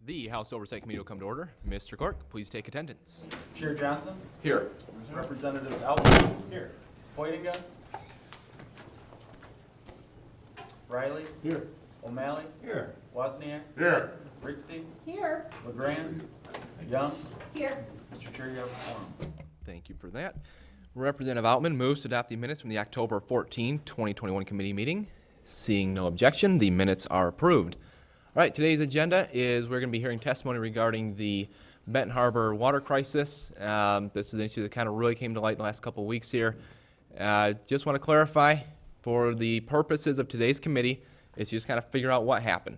The House Oversight Committee will come to order. Mr. Clerk, please take attendance. Chair Johnson. Here. Representatives Outwood. Here. Hoytinga. Riley. Here. O'Malley. Here. Wozniak. Here. Rixey. Here. LeGrand. Young. Here. Mr. Chair, you have a quorum. Thank you for that. Representative Outman moves to adopt the minutes from the October 14, 2021 committee meeting. Seeing no objection, the minutes are approved. All right, today's agenda is we're going to be hearing testimony regarding the Benton Harbor water crisis. This is an issue that kind of really came to light in the last couple of weeks here. Just want to clarify, for the purposes of today's committee, is just kind of figure out what happened.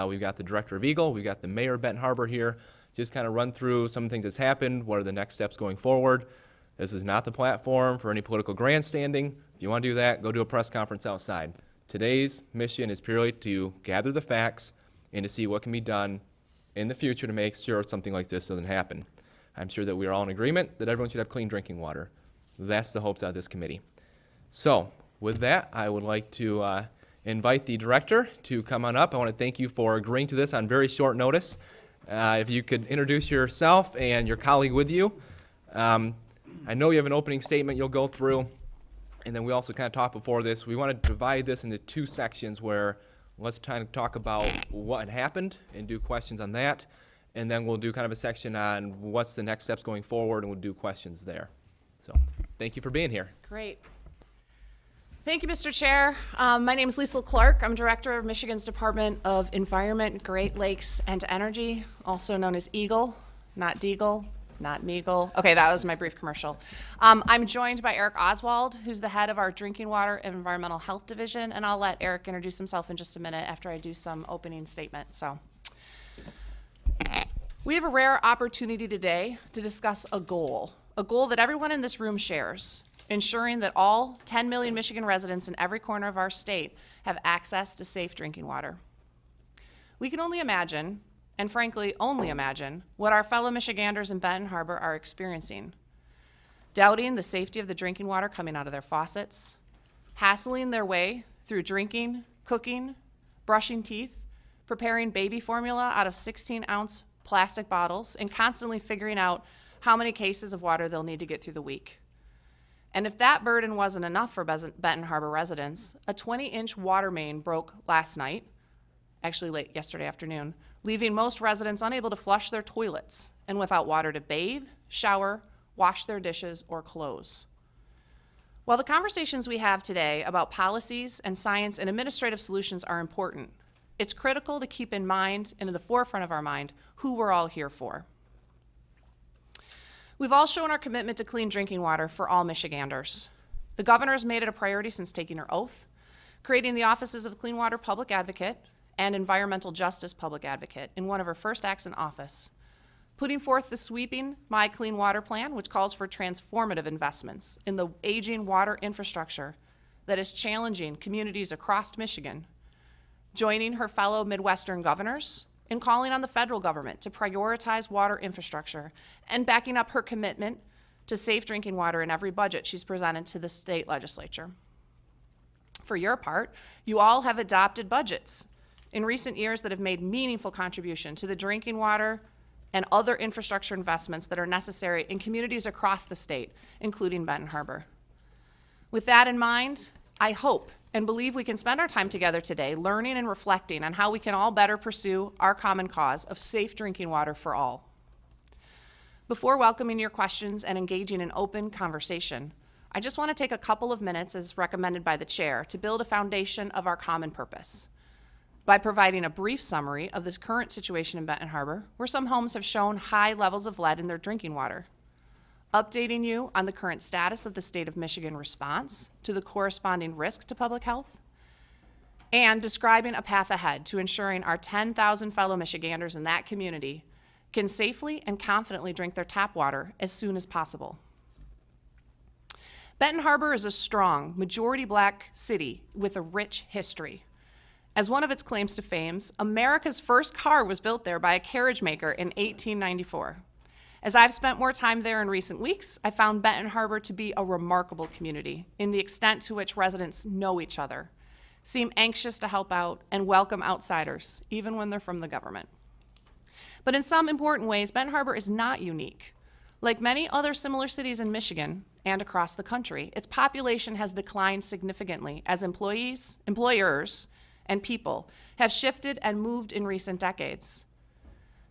We've got the director of Eagle, we've got the mayor of Benton Harbor here, just kind of run through some of the things that's happened, what are the next steps going forward. This is not the platform for any political grandstanding. If you want to do that, go to a press conference outside. Today's mission is purely to gather the facts and to see what can be done in the future to make sure something like this doesn't happen. I'm sure that we are all in agreement that everyone should have clean drinking water. That's the hopes of this committee. So with that, I would like to invite the director to come on up. I want to thank you for agreeing to this on very short notice. If you could introduce yourself and your colleague with you. I know you have an opening statement you'll go through, and then we also kind of talked before this. We want to divide this into two sections where let's kind of talk about what had happened and do questions on that, and then we'll do kind of a section on what's the next steps going forward, and we'll do questions there. So thank you for being here. Great. Thank you, Mr. Chair. My name is Lisa Clark. I'm Director of Michigan's Department of Environment, Great Lakes, and Energy, also known as EAGLE, not Deagle, not Meagle. Okay, that was my brief commercial. I'm joined by Eric Oswald, who's the head of our Drinking Water and Environmental Health Division, and I'll let Eric introduce himself in just a minute after I do some opening statement. So, we have a rare opportunity today to discuss a goal that everyone in this room shares, ensuring that all 10 million Michigan residents in every corner of our state have access to safe drinking water. We can only imagine, and frankly only imagine, what our fellow Michiganders in Benton Harbor are experiencing. Doubting the safety of the drinking water coming out of their faucets, hassling their way through drinking, cooking, brushing teeth, preparing baby formula out of 16-ounce plastic bottles, and constantly figuring out how many cases of water they'll need to get through the week. And if that burden wasn't enough for Benton Harbor residents, a 20-inch water main broke last night, actually late yesterday afternoon, leaving most residents unable to flush their toilets and without water to bathe, shower, wash their dishes, or clothes. While the conversations we have today about policies and science and administrative solutions are important, it's critical to keep in mind and in the forefront of our mind who we're all here for. We've all shown our commitment to clean drinking water for all Michiganders. The governor has made it a priority since taking her oath, creating the offices of Clean Water Public Advocate and Environmental Justice Public Advocate in one of her first acts in office, putting forth the sweeping My Clean Water Plan, which calls for transformative investments in the aging water infrastructure that is challenging communities across Michigan, joining her fellow Midwestern governors in calling on the federal government to prioritize water infrastructure, and backing up her commitment to safe drinking water in every budget she's presented to the state legislature. For your part, you all have adopted budgets in recent years that have made meaningful contribution to the drinking water and other infrastructure investments that are necessary in communities across the state, including Benton Harbor. With that in mind, I hope and believe we can spend our time together today learning and reflecting on how we can all better pursue our common cause of safe drinking water for all. Before welcoming your questions and engaging in open conversation, I just want to take a couple of minutes, as recommended by the chair, to build a foundation of our common purpose by providing a brief summary of this current situation in Benton Harbor, where some homes have shown high levels of lead in their drinking water, updating you on the current status of the state of Michigan response to the corresponding risk to public health, and describing a path ahead to ensuring our 10,000 fellow Michiganders in that community can safely and confidently drink their tap water as soon as possible. Benton Harbor is a strong, majority black city with a rich history. As one of its claims to fame, America's first car was built there by a carriage maker in 1894. As I've spent more time there in recent weeks, I found Benton Harbor to be a remarkable community in the extent to which residents know each other, seem anxious to help out, and welcome outsiders, even when they're from the government. But in some important ways, Benton Harbor is not unique. Like many other similar cities in Michigan and across the country, its population has declined significantly as employers, and people have shifted and moved in recent decades.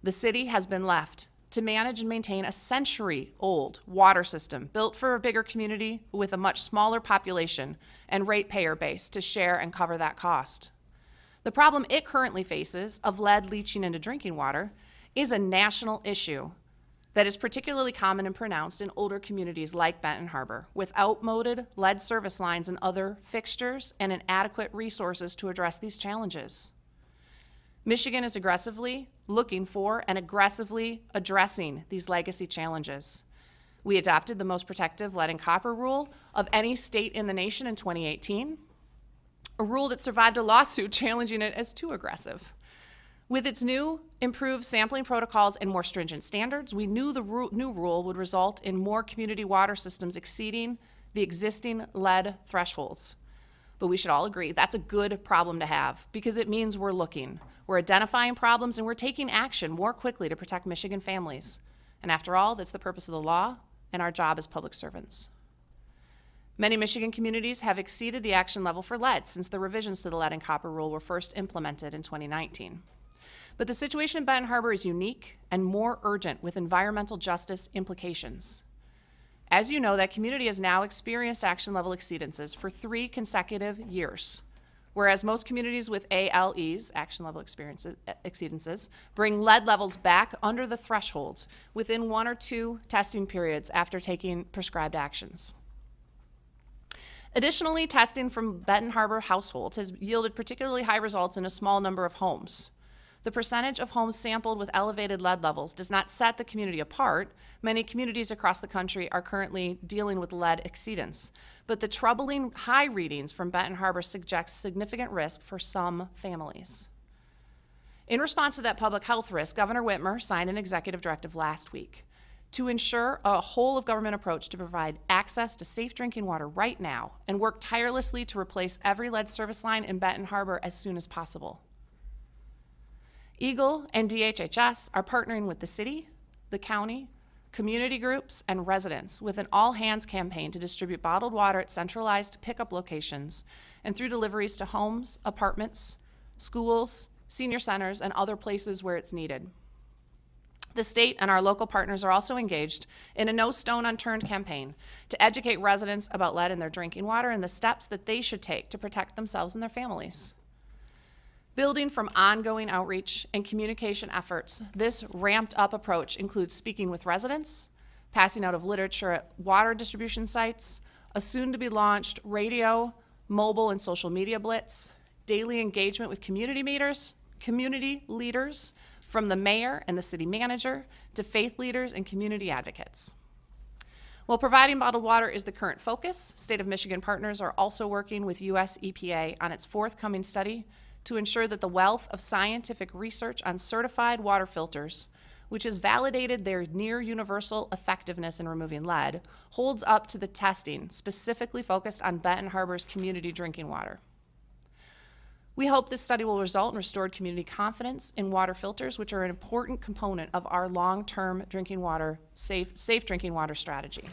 The city has been left to manage and maintain a century-old water system built for a bigger community with a much smaller population and ratepayer base to share and cover that cost. The problem it currently faces of lead leaching into drinking water is a national issue that is particularly common and pronounced in older communities like Benton Harbor, with outmoded lead service lines and other fixtures and inadequate resources to address these challenges. Michigan is aggressively looking for and aggressively addressing these legacy challenges. We adopted the most protective lead and copper rule of any state in the nation in 2018, a rule that survived a lawsuit challenging it as too aggressive. With its new improved sampling protocols and more stringent standards, we knew the new rule would result in more community water systems exceeding the existing lead thresholds. But we should all agree that's a good problem to have because it means we're looking, we're identifying problems, and we're taking action more quickly to protect Michigan families. And after all, that's the purpose of the law and our job as public servants. Many Michigan communities have exceeded the action level for lead since the revisions to the lead and copper rule were first implemented in 2019. But the situation in Benton Harbor is unique and more urgent with environmental justice implications. As you know, that community has now experienced action level exceedances for 3 consecutive years, whereas most communities with ALEs, action level exceedances, bring lead levels back under the thresholds within 1 or 2 testing periods after taking prescribed actions. Additionally, testing from Benton Harbor households has yielded particularly high results in a small number of homes. The percentage of homes sampled with elevated lead levels does not set the community apart. Many communities across the country are currently dealing with lead exceedance. But the troubling high readings from Benton Harbor suggest significant risk for some families. In response to that public health risk, Governor Whitmer signed an executive directive last week to ensure a whole-of-government approach to provide access to safe drinking water right now and work tirelessly to replace every lead service line in Benton Harbor as soon as possible. EGLE and DHHS are partnering with the city, the county, community groups, and residents with an all-hands campaign to distribute bottled water at centralized pickup locations and through deliveries to homes, apartments, schools, senior centers, and other places where it's needed. The state and our local partners are also engaged in a No Stone Unturned campaign to educate residents about lead in their drinking water and the steps that they should take to protect themselves and their families. Building from ongoing outreach and communication efforts, this ramped-up approach includes speaking with residents, passing out of literature at water distribution sites, a soon-to-be-launched radio, mobile, and social media blitz, daily engagement with community leaders, from the mayor and the city manager to faith leaders and community advocates. While providing bottled water is the current focus, State of Michigan partners are also working with U.S. EPA on its forthcoming study to ensure that the wealth of scientific research on certified water filters, which has validated their near universal effectiveness in removing lead, holds up to the testing specifically focused on Benton Harbor's community drinking water. We hope this study will result in restored community confidence in water filters, which are an important component of our long-term drinking water, safe drinking water strategy.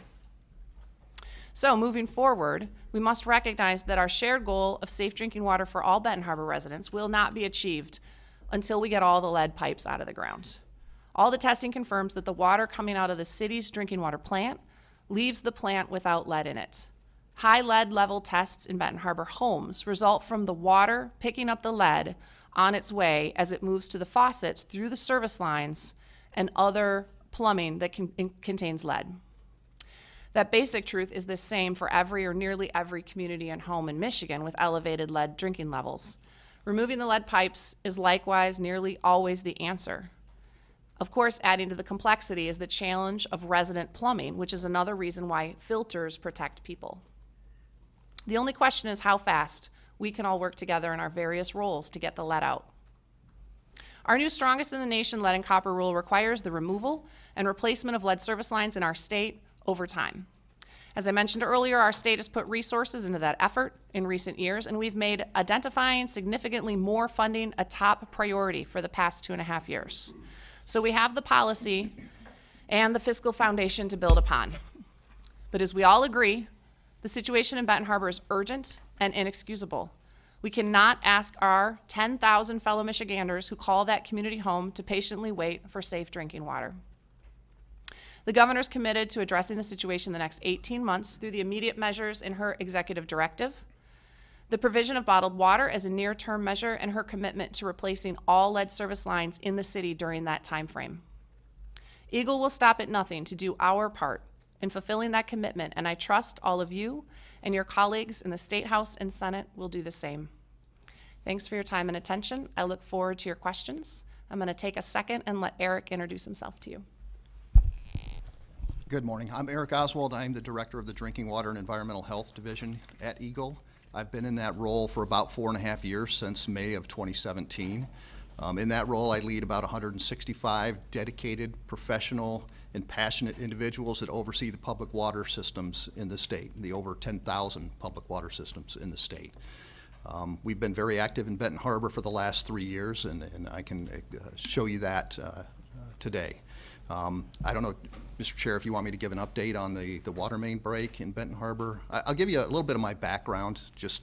So moving forward, we must recognize that our shared goal of safe drinking water for all Benton Harbor residents will not be achieved until we get all the lead pipes out of the ground. All the testing confirms that the water coming out of the city's drinking water plant leaves the plant without lead in it. High lead level tests in Benton Harbor homes result from the water picking up the lead on its way as it moves to the faucets through the service lines and other plumbing that contains lead. That basic truth is the same for every or nearly every community and home in Michigan with elevated lead drinking levels. Removing the lead pipes is likewise nearly always the answer. Of course, adding to the complexity is the challenge of resident plumbing, which is another reason why filters protect people. The only question is how fast we can all work together in our various roles to get the lead out. Our new strongest in the nation lead and copper rule requires the removal and replacement of lead service lines in our state over time. As I mentioned earlier, our state has put resources into that effort in recent years, and we've made identifying significantly more funding a top priority for the past 2.5 years. So we have the policy and the fiscal foundation to build upon. But as we all agree, the situation in Benton Harbor is urgent and inexcusable. We cannot ask our 10,000 fellow Michiganders who call that community home to patiently wait for safe drinking water. The governor's committed to addressing the situation in the next 18 months through the immediate measures in her executive directive, the provision of bottled water as a near-term measure, and her commitment to replacing all lead service lines in the city during that time frame. Eagle will stop at nothing to do our part in fulfilling that commitment, and I trust all of you and your colleagues in the State House and Senate will do the same. Thanks for your time and attention. I look forward to your questions. I'm going to take a second and let Eric introduce himself to you. Good morning. I'm Eric Oswald. I'm the Director of the Drinking Water and Environmental Health Division at Eagle. I've been in that role for about 4.5 years, since May of 2017. In that role, I lead about 165 dedicated, professional, and passionate individuals that oversee the public water systems in the state, the over 10,000 public water systems in the state. We've been very active in Benton Harbor for the last 3 years, and I can show you that today. I don't know, Mr. Chair, if you want me to give an update on the water main break in Benton Harbor. I'll give you a little bit of my background, just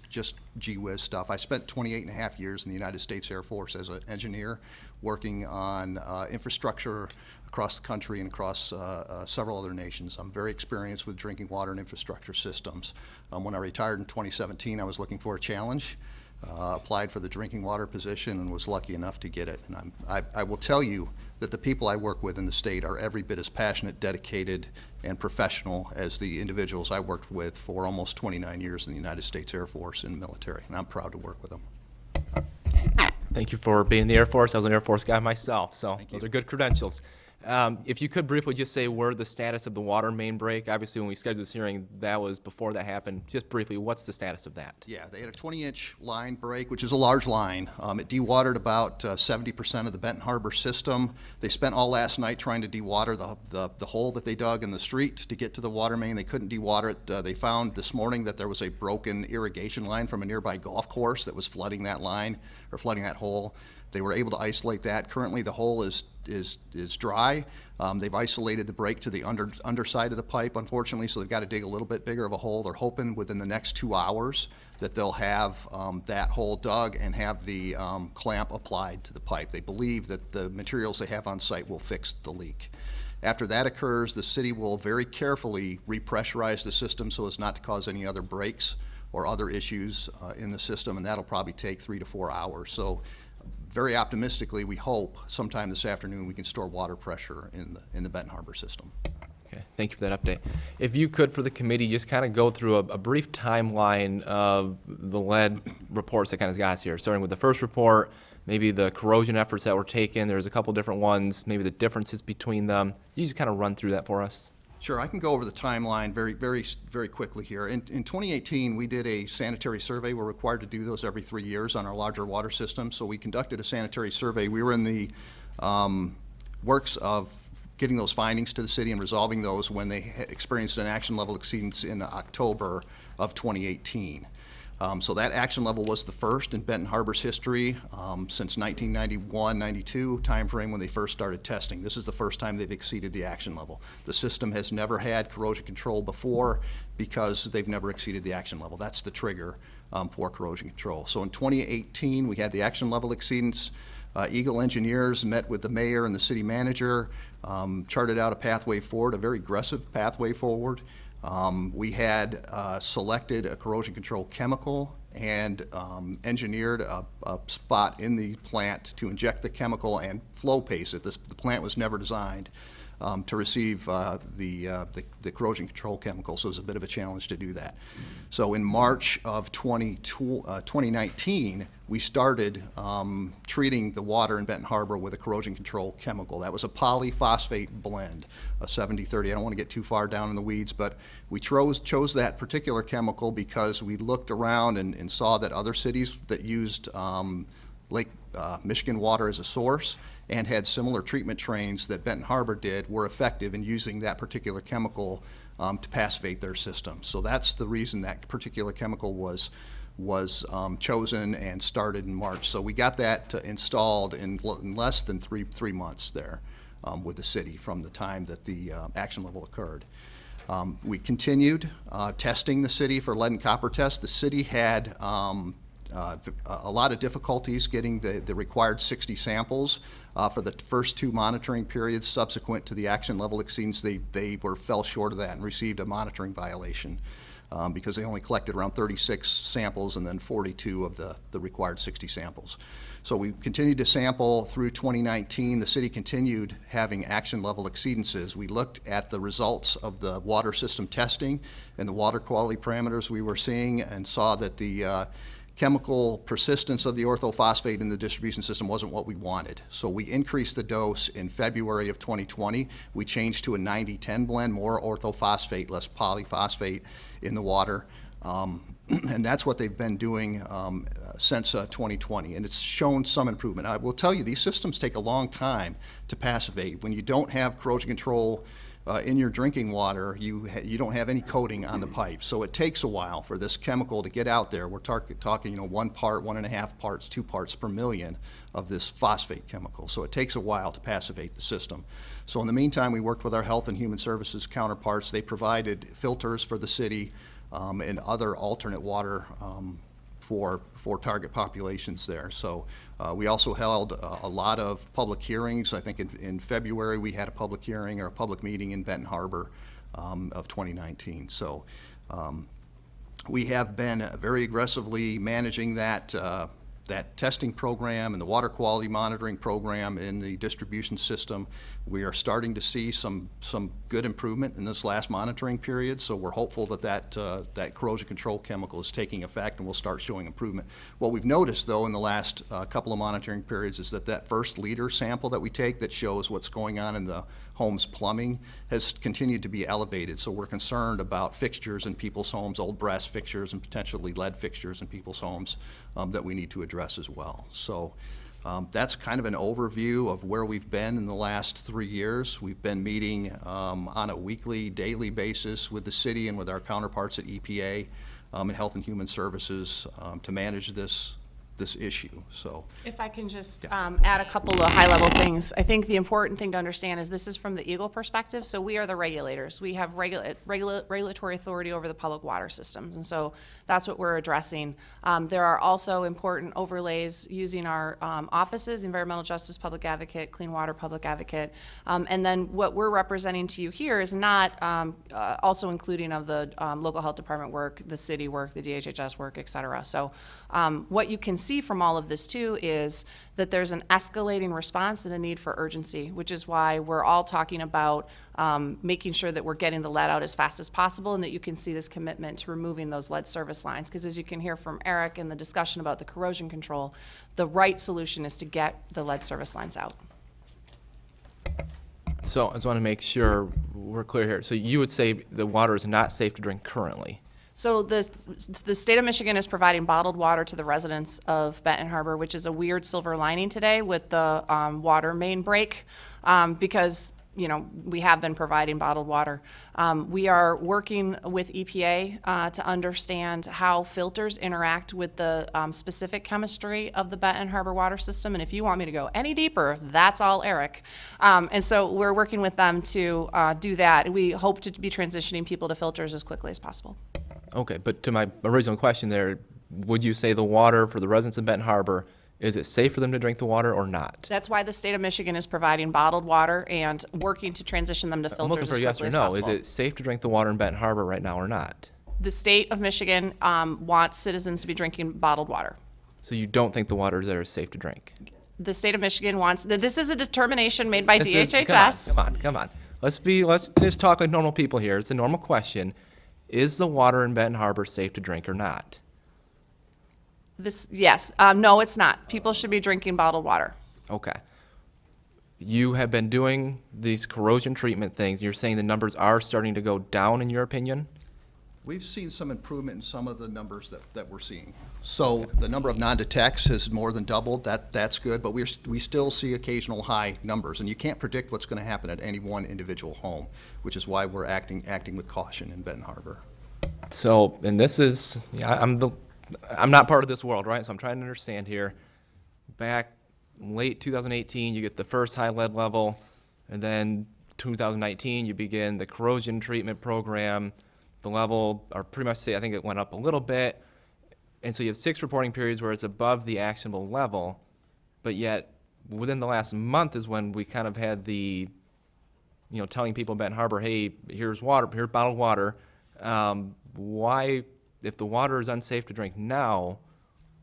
gee whiz stuff. I spent 28.5 years in the United States Air Force as an engineer working on infrastructure across the country and across several other nations. I'm very experienced with drinking water and infrastructure systems. When I retired in 2017, I was looking for a challenge. Applied for the drinking water position and was lucky enough to get it. And I will tell you that the people I work with in the state are every bit as passionate, dedicated, and professional as the individuals I worked with for almost 29 years in the United States Air Force in the military, and I'm proud to work with them. Thank you for being in the Air Force. I was an Air Force guy myself, so Thank those you. are good credentials. If you could briefly just say where the status of the water main break. Obviously, when we scheduled this hearing, that was before that happened. Just briefly, what's the status of that? Yeah, they had a 20-inch line break, which is a large line. It dewatered about 70% of the Benton Harbor system. They spent all last night trying to dewater the hole that they dug in the street to get to the water main. They couldn't dewater it. They found this morning that there was a broken irrigation line from a nearby golf course that was flooding that line, or flooding that hole. They were able to isolate that. Currently, the hole is dry. They've isolated the break to the underside of the pipe, unfortunately, so they've got to dig a little bit bigger of a hole. They're hoping within the next 2 hours that they'll have that hole dug and have the clamp applied to the pipe. They believe that the materials they have on site will fix the leak. After that occurs, the city will very carefully repressurize the system so as not to cause any other breaks or other issues in the system, and that'll probably take 3 to 4 hours. So very optimistically, we hope sometime this afternoon we can store water pressure in the Benton Harbor system. Okay, thank you for that update. If you could, for the committee, just kind of go through a brief timeline of the lead reports that kind of got us here, starting with the first report, maybe the corrosion efforts that were taken. There's a couple different ones, maybe the differences between them. You just kind of run through that for us. Sure, I can go over the timeline very quickly here. In 2018, we did a sanitary survey. We're required to do those every 3 years on our larger water system. So we conducted a sanitary survey. We were in the works of getting those findings to the city and resolving those when they experienced an action level exceedance in October of 2018. So that action level was the first in Benton Harbor's history since 1991-92 timeframe when they first started testing. This is the first time they've exceeded the action level. The system has never had corrosion control before because they've never exceeded the action level. That's the trigger for corrosion control. So in 2018, we had the action level exceedance. Eagle engineers met with the mayor and the city manager, charted out a pathway forward, a very aggressive pathway forward. We had selected a corrosion control chemical and engineered a spot in the plant to inject the chemical and flow pace it. The plant was never designed to receive the corrosion control chemical, so it was a bit of a challenge to do that. So in March of 2019, we started treating the water in Benton Harbor with a corrosion control chemical. That was a polyphosphate blend, a 70-30. I don't want to get too far down in the weeds, but we chose that particular chemical because we looked around and saw that other cities that used Lake Michigan water as a source and had similar treatment trains that Benton Harbor did were effective in using that particular chemical to passivate their system. So that's the reason that particular chemical was was chosen and started in March. So we got that installed in less than three months there with the city from the time that the action level occurred. We continued testing the city for lead and copper tests. The city had a lot of difficulties getting the required 60 samples for the first 2 monitoring periods subsequent to the action level exceedance. They fell short of that and received a monitoring violation because they only collected around 36 samples and then 42 of the required 60 samples. So we continued to sample through 2019. The city continued having action level exceedances. We looked at the results of the water system testing and the water quality parameters we were seeing and saw that the chemical persistence of the orthophosphate in the distribution system wasn't what we wanted. So we increased the dose in February of 2020. We changed to a 90-10 blend, more orthophosphate, less polyphosphate in the water. And that's what they've been doing since 2020, and it's shown some improvement. I will tell you, these systems take a long time to passivate. When you don't have corrosion control in your drinking water, you don't have any coating on the pipe. So it takes a while for this chemical to get out there. We're talking 1 part, 1.5 parts, 2 parts per million of this phosphate chemical. So it takes a while to passivate the system. So in the meantime, we worked with our Health and Human Services counterparts. They provided filters for the city and other alternate water for target populations there. So we also held a lot of public hearings. I think in February we had a public hearing or a public meeting in Benton Harbor of 2019. So we have been very aggressively managing that testing program and the water quality monitoring program in the distribution system. We are starting to see some good improvement in this last monitoring period, so we're hopeful that corrosion control chemical is taking effect and will start showing improvement. What we've noticed, though, in the last couple of monitoring periods is that first liter sample that we take that shows what's going on in the home's plumbing has continued to be elevated. So we're concerned about fixtures in people's homes, old brass fixtures and potentially lead fixtures in people's homes that we need to address as well. So that's kind of an overview of where we've been in the last 3 years. We've been meeting on a weekly, daily basis with the city and with our counterparts at EPA and Health and Human Services to manage this issue. So if I can just add a couple of high-level things. I think the important thing to understand is this is from the Eagle perspective, so we are the regulators. We have regulatory authority over the public water systems, and so that's what we're addressing. There are also important overlays using our offices, Environmental Justice Public Advocate, Clean Water Public Advocate, and then what we're representing to you here is not also including of the local health department work, the city work, the DHHS work, et cetera. So what you can see from all of this too is that there's an escalating response and a need for urgency, which is why we're all talking about making sure that we're getting the lead out as fast as possible, and that you can see this commitment to removing those lead service lines. Because as you can hear from Eric in the discussion about the corrosion control, the right solution is to get the lead service lines out. So I just want to make sure we're clear here. So you would say the water is not safe to drink currently? So the state of Michigan is providing bottled water to the residents of Benton Harbor, which is a weird silver lining today with the water main break, because we have been providing bottled water. We are working with EPA to understand how filters interact with the specific chemistry of the Benton Harbor water system. And if you want me to go any deeper, that's all Eric. And so we're working with them to do that. We hope to be transitioning people to filters as quickly as possible. Okay, but to my original question there, would you say the water for the residents of Benton Harbor, is it safe for them to drink the water or not? That's why the state of Michigan is providing bottled water and working to transition them to I'm looking filters for as a yes quickly or as no. possible. Is it safe to drink the water in Benton Harbor right now or not? The state of Michigan wants citizens to be drinking bottled water. So you don't think the water there is safe to drink? The state of Michigan wants, this is a determination made by This is- DHHS. Come on. Let's just talk like normal people here. It's a normal question. Is the water in Benton Harbor safe to drink or not? Yes. No, it's not. People should be drinking bottled water. Okay. You have been doing these corrosion treatment things. You're saying the numbers are starting to go down in your opinion? we've seen some improvement in some of the numbers that we're seeing. So the number of non-detects has more than doubled. That's good, but we still see occasional high numbers, and you can't predict what's going to happen at any one individual home, which is why we're acting with caution in Benton Harbor. So, and this is, I'm the I'm not part of this world, right? So I'm trying to understand here. Back late 2018, you get the first high lead level, and then 2019, you begin the corrosion treatment program. The level, or pretty much say, I think it went up a little bit. And so you have 6 reporting periods where it's above the actionable level, but yet within the last month is when we kind of had the, telling people in Benton Harbor, hey, here's water, here's bottled water. Why, if the water is unsafe to drink now,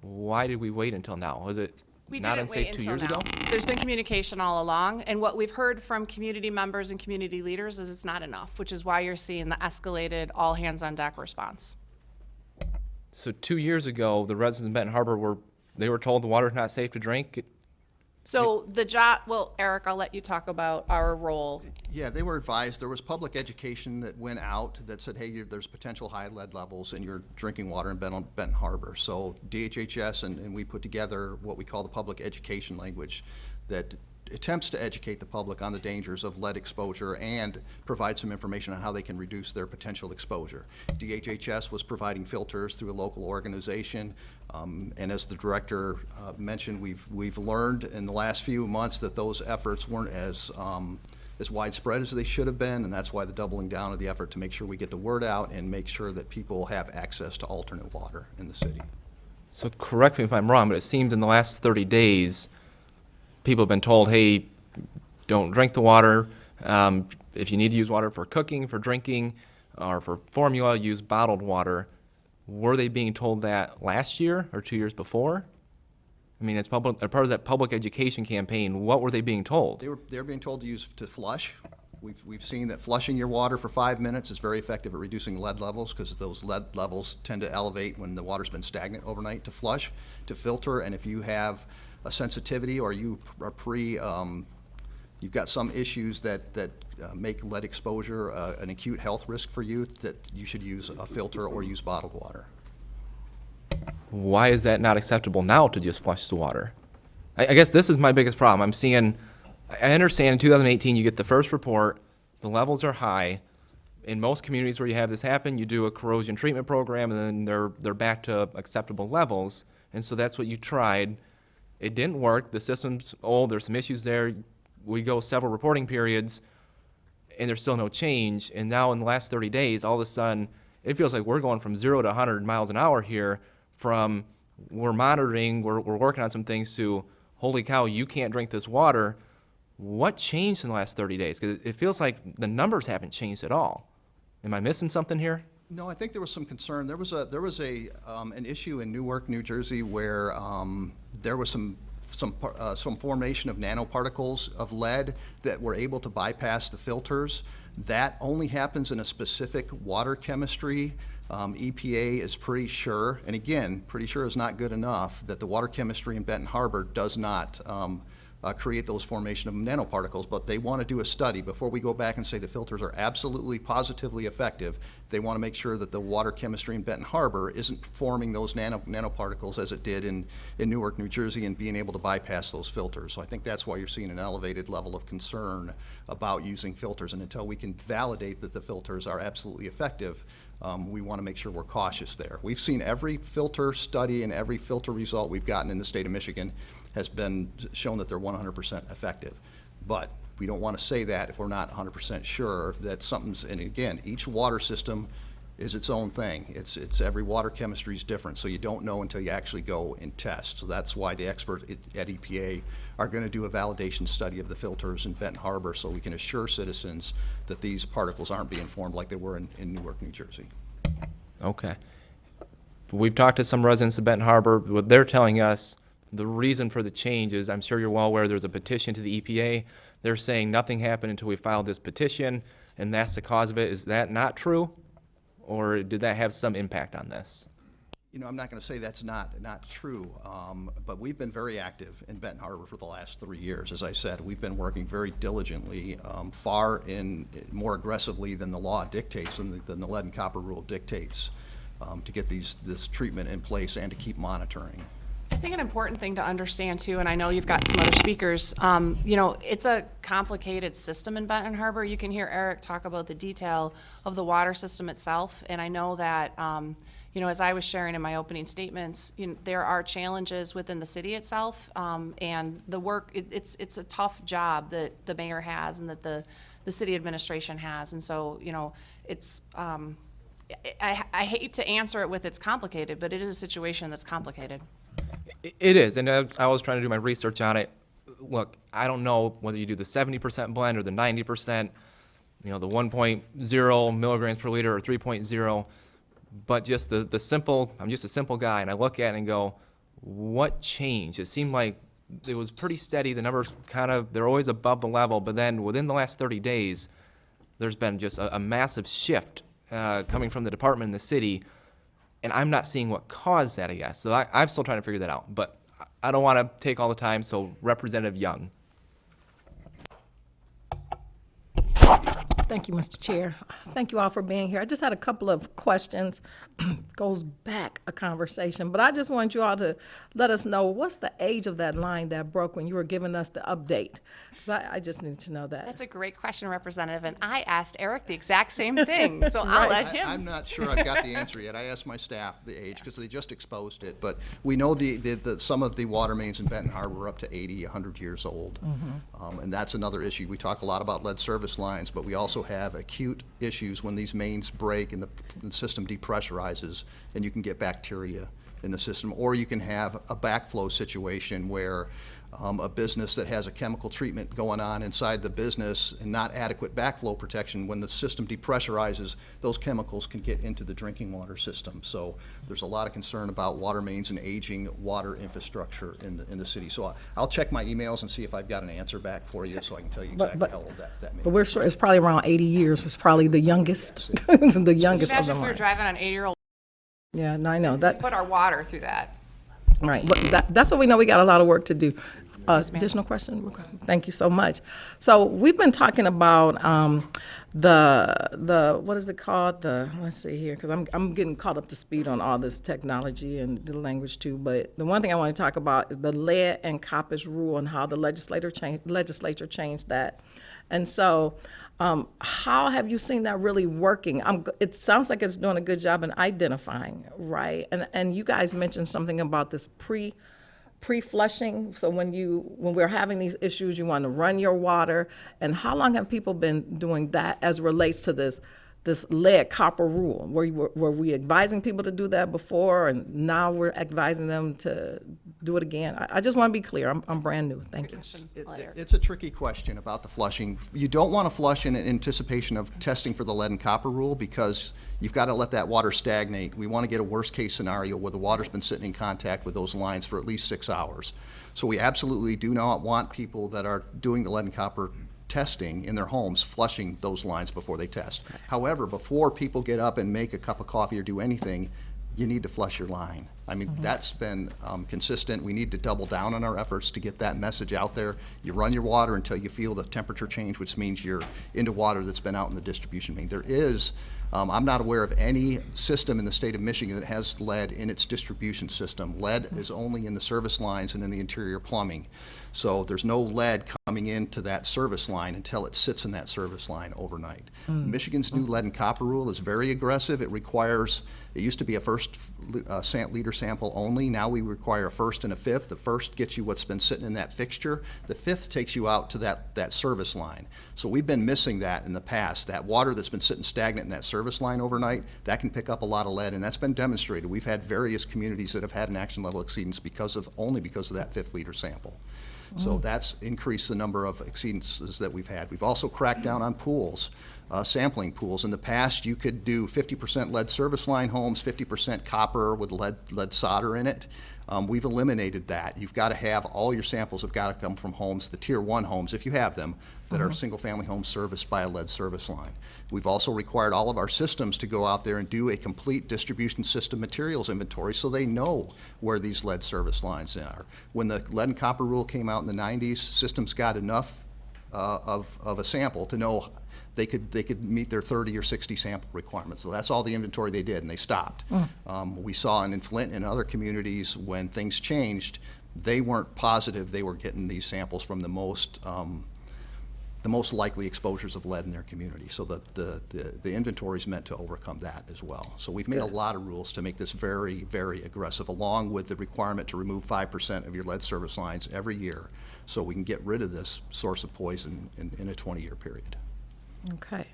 why did we wait until now? Was it We not didn't unsafe wait 2 until years now. ago? There's been communication all along, and what we've heard from community members and community leaders is it's not enough, which is why you're seeing the escalated all-hands-on-deck response. So 2 years ago, the residents in Benton Harbor were told the water's not safe to drink. So well, Eric, I'll let you talk about our role. Yeah, they were advised, there was public education that went out that said, hey, there's potential high lead levels in your drinking water in Benton Harbor. So DHHS and we put together what we call the public education language that attempts to educate the public on the dangers of lead exposure and provide some information on how they can reduce their potential exposure. DHHS was providing filters through a local organization, and as the director mentioned, we've learned in the last few months that those efforts weren't as widespread as they should have been, and that's why the doubling down of the effort to make sure we get the word out and make sure that people have access to alternate water in the city. So correct me if I'm wrong, but it seems in the last 30 days, people have been told, hey, don't drink the water. If you need to use water for cooking, for drinking, or for formula, use bottled water. Were they being told that last year or 2 years before? I mean, as part of that public education campaign, what were they being told? They were being told to flush. We've seen that flushing your water for 5 minutes is very effective at reducing lead levels because those lead levels tend to elevate when the water's been stagnant overnight. To flush, to filter, and if you have a sensitivity or you are you've got some issues that make lead exposure an acute health risk for you, that you should use a filter or use bottled water. Why is that not acceptable now to just flush the water? I guess this is my biggest problem. I understand in 2018 you get the first report, the levels are high. In most communities where you have this happen, you do a corrosion treatment program and then they're back to acceptable levels. And so that's what you tried. It didn't work. The system's old. There's some issues there. We go several reporting periods, and there's still no change. And now in the last 30 days, all of a sudden, it feels like we're going from 0 to 100 miles an hour here from we're monitoring, we're working on some things to, holy cow, you can't drink this water. What changed in the last 30 days? Because it feels like the numbers haven't changed at all. Am I missing something here? No, I think there was some concern. There was an issue in Newark, New Jersey, where there was some formation of nanoparticles of lead that were able to bypass the filters. That only happens in a specific water chemistry. EPA is pretty sure, and again, pretty sure is not good enough, that the water chemistry in Benton Harbor does not create those formation of nanoparticles, but they want to do a study before we go back and say the filters are absolutely positively effective. They want to make sure that the water chemistry in Benton Harbor isn't forming those nanoparticles as it did in Newark, New Jersey, and being able to bypass those filters. So I think that's why you're seeing an elevated level of concern about using filters, and until we can validate that the filters are absolutely effective, we want to make sure we're cautious there. We've seen every filter study and every filter result we've gotten in the state of Michigan has been shown that they're 100% effective. But we don't want to say that if we're not 100% sure that something's, and again, each water system is its own thing. It's every water chemistry is different, so you don't know until you actually go and test. So that's why the experts at EPA are going to do a validation study of the filters in Benton Harbor so we can assure citizens that these particles aren't being formed like they were in Newark, New Jersey. Okay. We've talked to some residents of Benton Harbor. What they're telling us, the reason for the change is, I'm sure you're well aware, there's a petition to the EPA. They're saying nothing happened until we filed this petition, and that's the cause of it. Is that not true? Or did that have some impact on this? You know, I'm not going to say that's not true, but we've been very active in Benton Harbor for the last 3 years. As I said, we've been working very diligently, more aggressively than the law dictates and than the lead and copper rule dictates, to get this treatment in place and to keep monitoring. I think an important thing to understand too, and I know you've got some other speakers, it's a complicated system in Benton Harbor. You can hear Eric talk about the detail of the water system itself, and I know that, you know, as I was sharing in my opening statements, you know, there are challenges within the city itself, and the work, it's a tough job that the mayor has and that the city administration has. And so, you know, it's, I hate to answer it with it's complicated, but it is a situation that's complicated. It is, and I was trying to do my research on it. Look, I don't know whether you do the 70% blend or the 90%, you know, the 1.0 milligrams per liter or 3.0, but just the simple, I'm just a simple guy, and I look at it and go, what changed? It seemed like it was pretty steady. The numbers kind of, they're always above the level, but then within the last 30 days, there's been just a massive shift coming from the department in the city, and I'm not seeing what caused that, I guess. So I'm still trying to figure that out, but I don't want to take all the time, so Representative Young. Thank you, Mr. Chair. Thank you all for being here. I just had a couple of questions. Goes back a conversation, but I just want you all to let us know what's the age of that line that broke when you were giving us the update? Because I just need to know that. That's a great question, Representative, and I asked Eric the exact same thing, so I'll let him. I'm not sure I've got the answer yet. I asked my staff the age because they just exposed it, but we know some of the water mains in Benton Harbor are up to 80, 100 years old. And that's another issue. We talk a lot about lead service lines, but we also have acute issues when these mains break and the system depressurizes, and you can get bacteria in the system, or you can have a backflow situation where a business that has a chemical treatment going on inside the business and not adequate backflow protection, when the system depressurizes, those chemicals can get into the drinking water system. So there's a lot of concern about water mains and aging water infrastructure in the city. So I'll check my emails and see if I've got an answer back for you so I can tell you exactly how old that may be. But we're sure it's probably around 80 years. It's probably the youngest, the youngest of Imagine the if we were line. driving on 80-year-old, Yeah, and I know that. put our water through that. Right, but that's what we know. We got a lot of work to do. ma'am. Additional question? Thank you so much. So we've been talking about the what is it called? Let's see here, because I'm getting caught up to speed on all this technology and the language too. But the one thing I want to talk about is the lead and coppice rule and how the legislature changed that. And so, how have you seen that really working? It sounds like it's doing a good job in identifying, right? And you guys mentioned something about this pre-flushing. So when we're having these issues, you want to run your water. And how long have people been doing that as it relates to this lead copper rule? Were we advising people to do that before, and now we're advising them to do it again? I just want to be clear. I'm brand new. Thank you. It's a tricky question about the flushing. You don't want to flush in anticipation of testing for the lead and copper rule because you've got to let that water stagnate. We want to get a worst case scenario where the water's been sitting in contact with those lines for at least 6 hours. So we absolutely do not want people that are doing the lead and copper testing in their homes flushing those lines before they test. However, before people get up and make a cup of coffee or do anything, you need to flush your line. I mean, that's been consistent. We need to double down on our efforts to get that message out there. You run your water until you feel the temperature change, which means you're into water that's been out in the distribution main. There is, I'm not aware of any system in the state of Michigan that has lead in its distribution system. Lead is only in the service lines and in the interior plumbing. So there's no lead coming into that service line until it sits in that service line overnight. Michigan's new lead and copper rule is very aggressive. It requires, it used to be a first liter sample only. Now we require a first and a fifth. The first gets you what's been sitting in that fixture. The fifth takes you out to that service line. So we've been missing that in the past. That water that's been sitting stagnant in that service line overnight, that can pick up a lot of lead, and that's been demonstrated. We've had various communities that have had an action level exceedance only because of that 5th liter sample. So that's increased the number of exceedances that we've had. We've also cracked down on pools, sampling pools. In the past, you could do 50% lead service line homes, 50% copper with lead solder in it. We've eliminated that. You've got to have, all your samples have got to come from homes, the tier 1 homes, if you have them, that are single-family homes serviced by a lead service line. We've also required all of our systems to go out there and do a complete distribution system materials inventory so they know where these lead service lines are. When the lead and copper rule came out in the 90s, systems got enough of a sample to know they could meet their 30 or 60 sample requirements. So that's all the inventory they did, and they stopped. We saw in Flint and other communities when things changed, they weren't positive they were getting these samples from the most the most likely exposures of lead in their community. So the inventory is meant to overcome that as well. So we've made a lot of rules to make this very, very aggressive, along with the requirement to remove 5% of your lead service lines every year, so we can get rid of this source of poison in a 20-year period. Okay.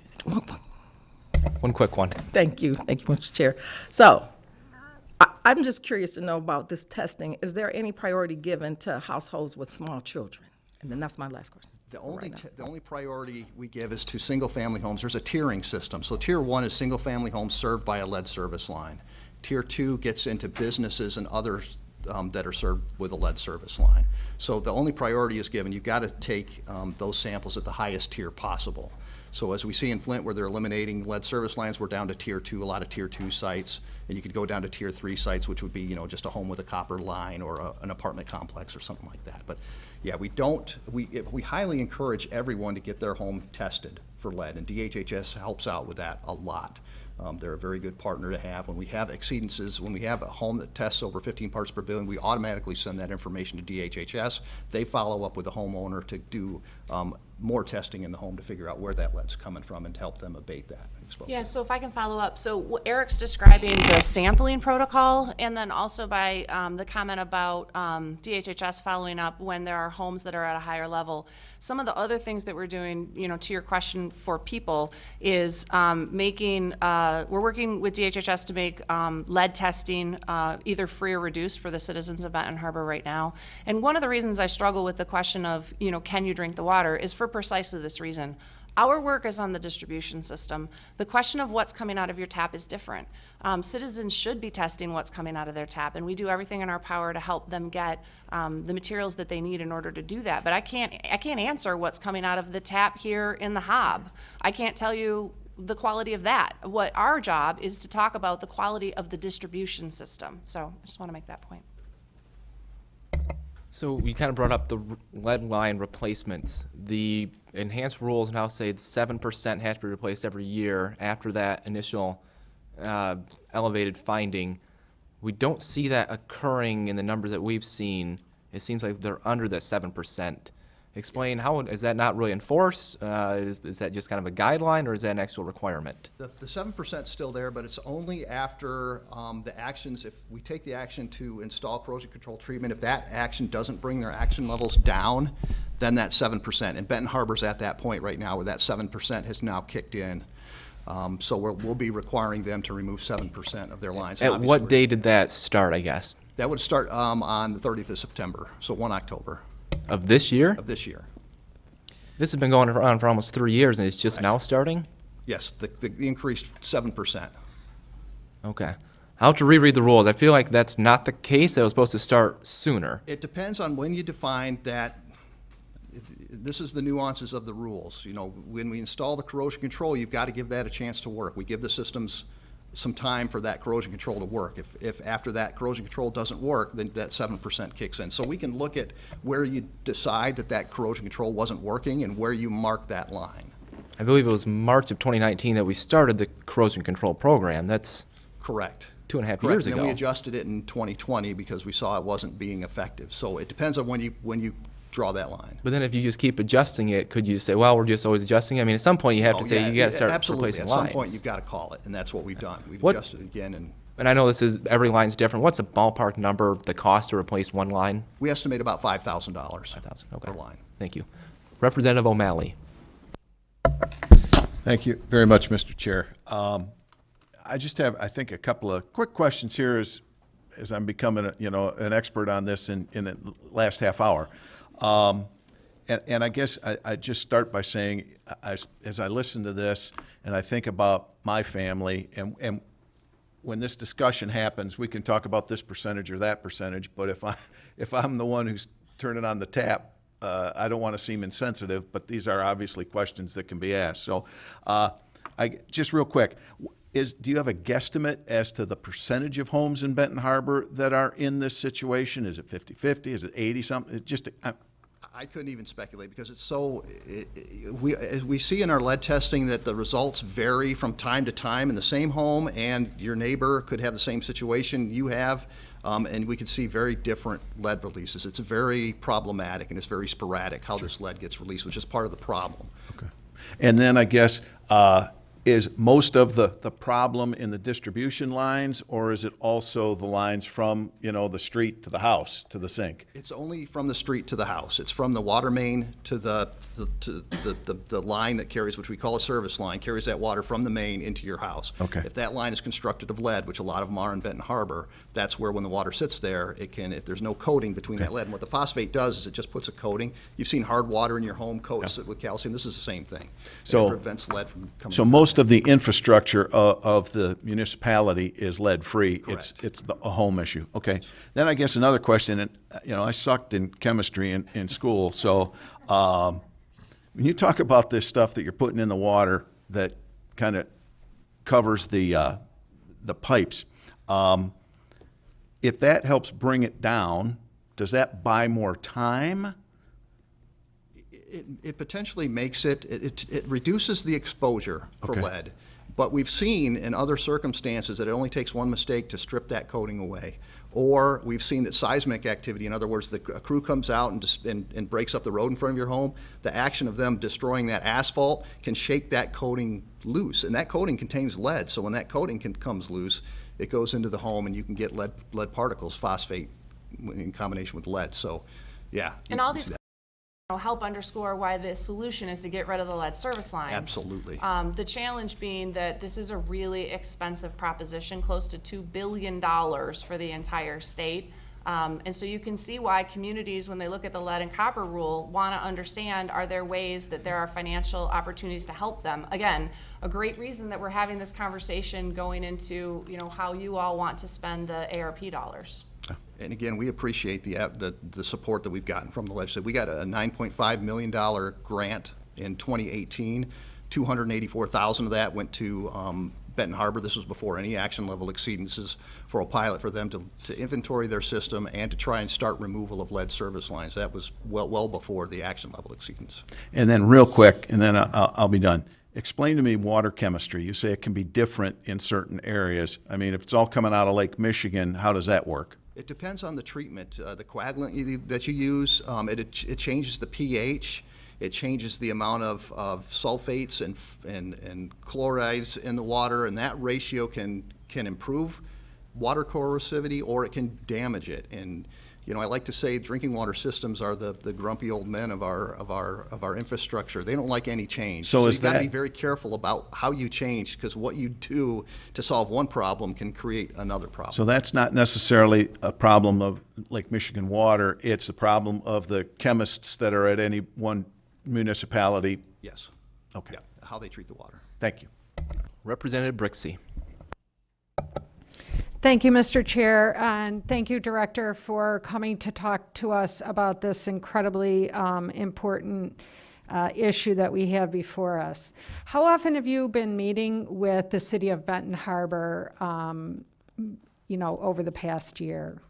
One quick one. Thank you, Mr. Chair. So, I'm just curious to know about this testing. Is there any priority given to households with small children? And then that's my last question. The only priority we give is to single-family homes. There's a tiering system. So Tier 1 is single-family homes served by a lead service line. Tier 2 gets into businesses and others that are served with a lead service line. So the only priority is given. You've got to take those samples at the highest tier possible. So as we see in Flint, where they're eliminating lead service lines, we're down to Tier 2, a lot of Tier 2 sites, and you could go down to Tier 3 sites, which would be, you know, just a home with a copper line or an apartment complex or something like that. But yeah, we highly encourage everyone to get their home tested for lead, and DHHS helps out with that a lot. They're a very good partner to have. When we have exceedances, when we have a home that tests over 15 parts per billion, we automatically send that information to DHHS. They follow up with the homeowner to do more testing in the home to figure out where that lead's coming from and to help them abate that exposure. Yeah, so if I can follow up, so Eric's describing the sampling protocol, and then also by the comment about DHHS following up when there are homes that are at a higher level. Some of the other things that we're doing, you know, to your question for people, is we're working with DHHS to make lead testing either free or reduced for the citizens of Benton Harbor right now. And one of the reasons I struggle with the question of, you know, can you drink the water, is for precisely this reason. Our work is on the distribution system. The question of what's coming out of your tap is different. Citizens should be testing what's coming out of their tap, and we do everything in our power to help them get the materials that they need in order to do that. But I can't answer what's coming out of the tap here in the Hob. I can't tell you the quality of that. What our job is to talk about the quality of the distribution system. So I just want to make that point. So you kind of brought up the lead line replacements. The enhanced rules now say 7% has to be replaced every year after that initial elevated finding. We don't see that occurring in the numbers that we've seen. It seems like they're under the 7%. Explain, how is that not really enforced? Is that just kind of a guideline, or is that an actual requirement? The 7% is still there, but it's only after the actions. If we take the action to install corrosion control treatment, if that action doesn't bring their action levels down, then that 7%. And Benton Harbor's at that point right now where that 7% has now kicked in. So we'll be requiring them to remove 7% of their lines. At what day did that start, I guess? That would start on the 30th of September, so 1 October. Of this year? Of this year. This has been going on for almost 3 years, and it's just now starting? Yes, the increased 7%. Okay. I'll have to reread the rules. I feel like that's not the case. That was supposed to start sooner. It depends on when you define that. This is the nuances of the rules. You know, when we install the corrosion control, you've got to give that a chance to work. We give the systems some time for that corrosion control to work. If after that corrosion control doesn't work, then that 7% kicks in. So we can look at where you decide that corrosion control wasn't working and where you mark that line. I believe it was March of 2019 that we started the corrosion control program. That's correct. 2.5 Correct. years And ago. then we adjusted it in 2020 because we saw it wasn't being effective. So it depends on when you draw that line. But then if you just keep adjusting it, could you say, well, we're just always adjusting? I mean, at some point you have to say yeah, you got to start absolutely. replacing At lines. some point you've got to call it, and that's what we've done. We've What- adjusted again, And I know this is, every line's different. What's a ballpark number, the cost to replace one line? we estimate about $5,000 $5,000, okay. per line. Thank you. Representative O'Malley. Thank you very much, Mr. Chair. I just have, I think, a couple of quick questions here as I'm becoming, an expert on this in the last half hour. And I guess I just start by saying, as I listen to this and I think about my family, and when this discussion happens, we can talk about this percentage or that percentage, but if I'm the one who's turning on the tap, I don't want to seem insensitive, but these are obviously questions that can be asked. So just real quick, do you have a guesstimate as to the percentage of homes in Benton Harbor that are in this situation? Is it 50-50? Is it 80-something? It's just, I couldn't even speculate because it's so, as we see in our lead testing that the results vary from time to time in the same home, and your neighbor could have the same situation you have, and we can see very different lead releases. It's very problematic and it's very sporadic how this lead gets released, which is part of the problem. Okay. And then I guess, is most of the problem in the distribution lines, or is it also the lines from, the street to the house, to the sink? It's only from the street to the house. It's from the water main to the line that carries, which we call a service line, carries that water from the main into your house. Okay. If that line is constructed of lead, which a lot of them are in Benton Harbor, that's where when the water sits there, it can, if there's no coating between that lead, and what the phosphate does is it just puts a coating. You've seen hard water in your home coats it with calcium. This is the same thing. So- It prevents lead from coming. So most of the infrastructure of the municipality is lead-free. Correct. It's a home issue. Okay. Then I guess another question, and I sucked in chemistry in school, so when you talk about this stuff that you're putting in the water that kind of covers the pipes, if that helps bring it down, does that buy more time? It potentially makes it reduces the exposure for Okay. lead. But we've seen in other circumstances that it only takes one mistake to strip that coating away. Or we've seen that seismic activity, in other words, a crew comes out and breaks up the road in front of your home. The action of them destroying that asphalt can shake that coating loose. And that coating contains lead. So when that coating comes loose, it goes into the home and you can get lead particles, phosphate, in combination with lead. So, yeah. And all these help underscore why the solution is to get rid of the lead service lines. Absolutely. The challenge being that this is a really expensive proposition, close to $2 billion for the entire state. And so you can see why communities, when they look at the lead and copper rule, want to understand, are there ways that there are financial opportunities to help them? Again, a great reason that we're having this conversation going into, how you all want to spend the ARP dollars. And again, we appreciate the support that we've gotten from the legislature. We got a $9.5 million grant in 2018. $284,000 of that went to Benton Harbor. This was before any action level exceedances, for a pilot for them to inventory their system and to try and start removal of lead service lines. That was well before the action level exceedance. And then real quick, and then I'll be done. Explain to me water chemistry. You say it can be different in certain areas. I mean, if it's all coming out of Lake Michigan, how does that work? It depends on the treatment. The coagulant that you use, it changes the pH. It changes the amount of sulfates and chlorides in the water, and that ratio can improve water corrosivity or it can damage it. And I like to say drinking water systems are the grumpy old men of our infrastructure. They don't like any change. So is you've got to that- be very careful about how you change, because what you do to solve one problem can create another problem. So that's not necessarily a problem of Lake Michigan water. It's a problem of the chemists that are at any one municipality. Yes. Okay. Yeah, how they treat the water. Thank you. Representative Brixey. Thank you, Mr. Chair, and thank you, Director, for coming to talk to us about this incredibly important issue that we have before us. How often have you been meeting with the City of Benton Harbor, over the past year?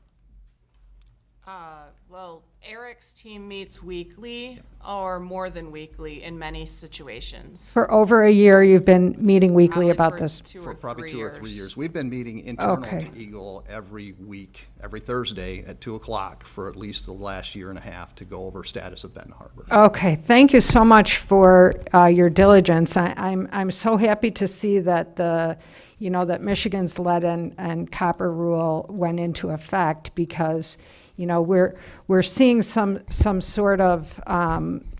Well, Eric's team meets weekly or more than weekly in many situations. For over a year, you've been meeting weekly Probably about for this? For probably 2 or 3 years. We've been meeting internal Okay. to Eagle every week, every Thursday at 2 o'clock for at least the last year and a half to go over status of Benton Harbor. Okay, thank you so much for your diligence. I'm so happy to see that that Michigan's lead and copper rule went into effect, because we're seeing some sort of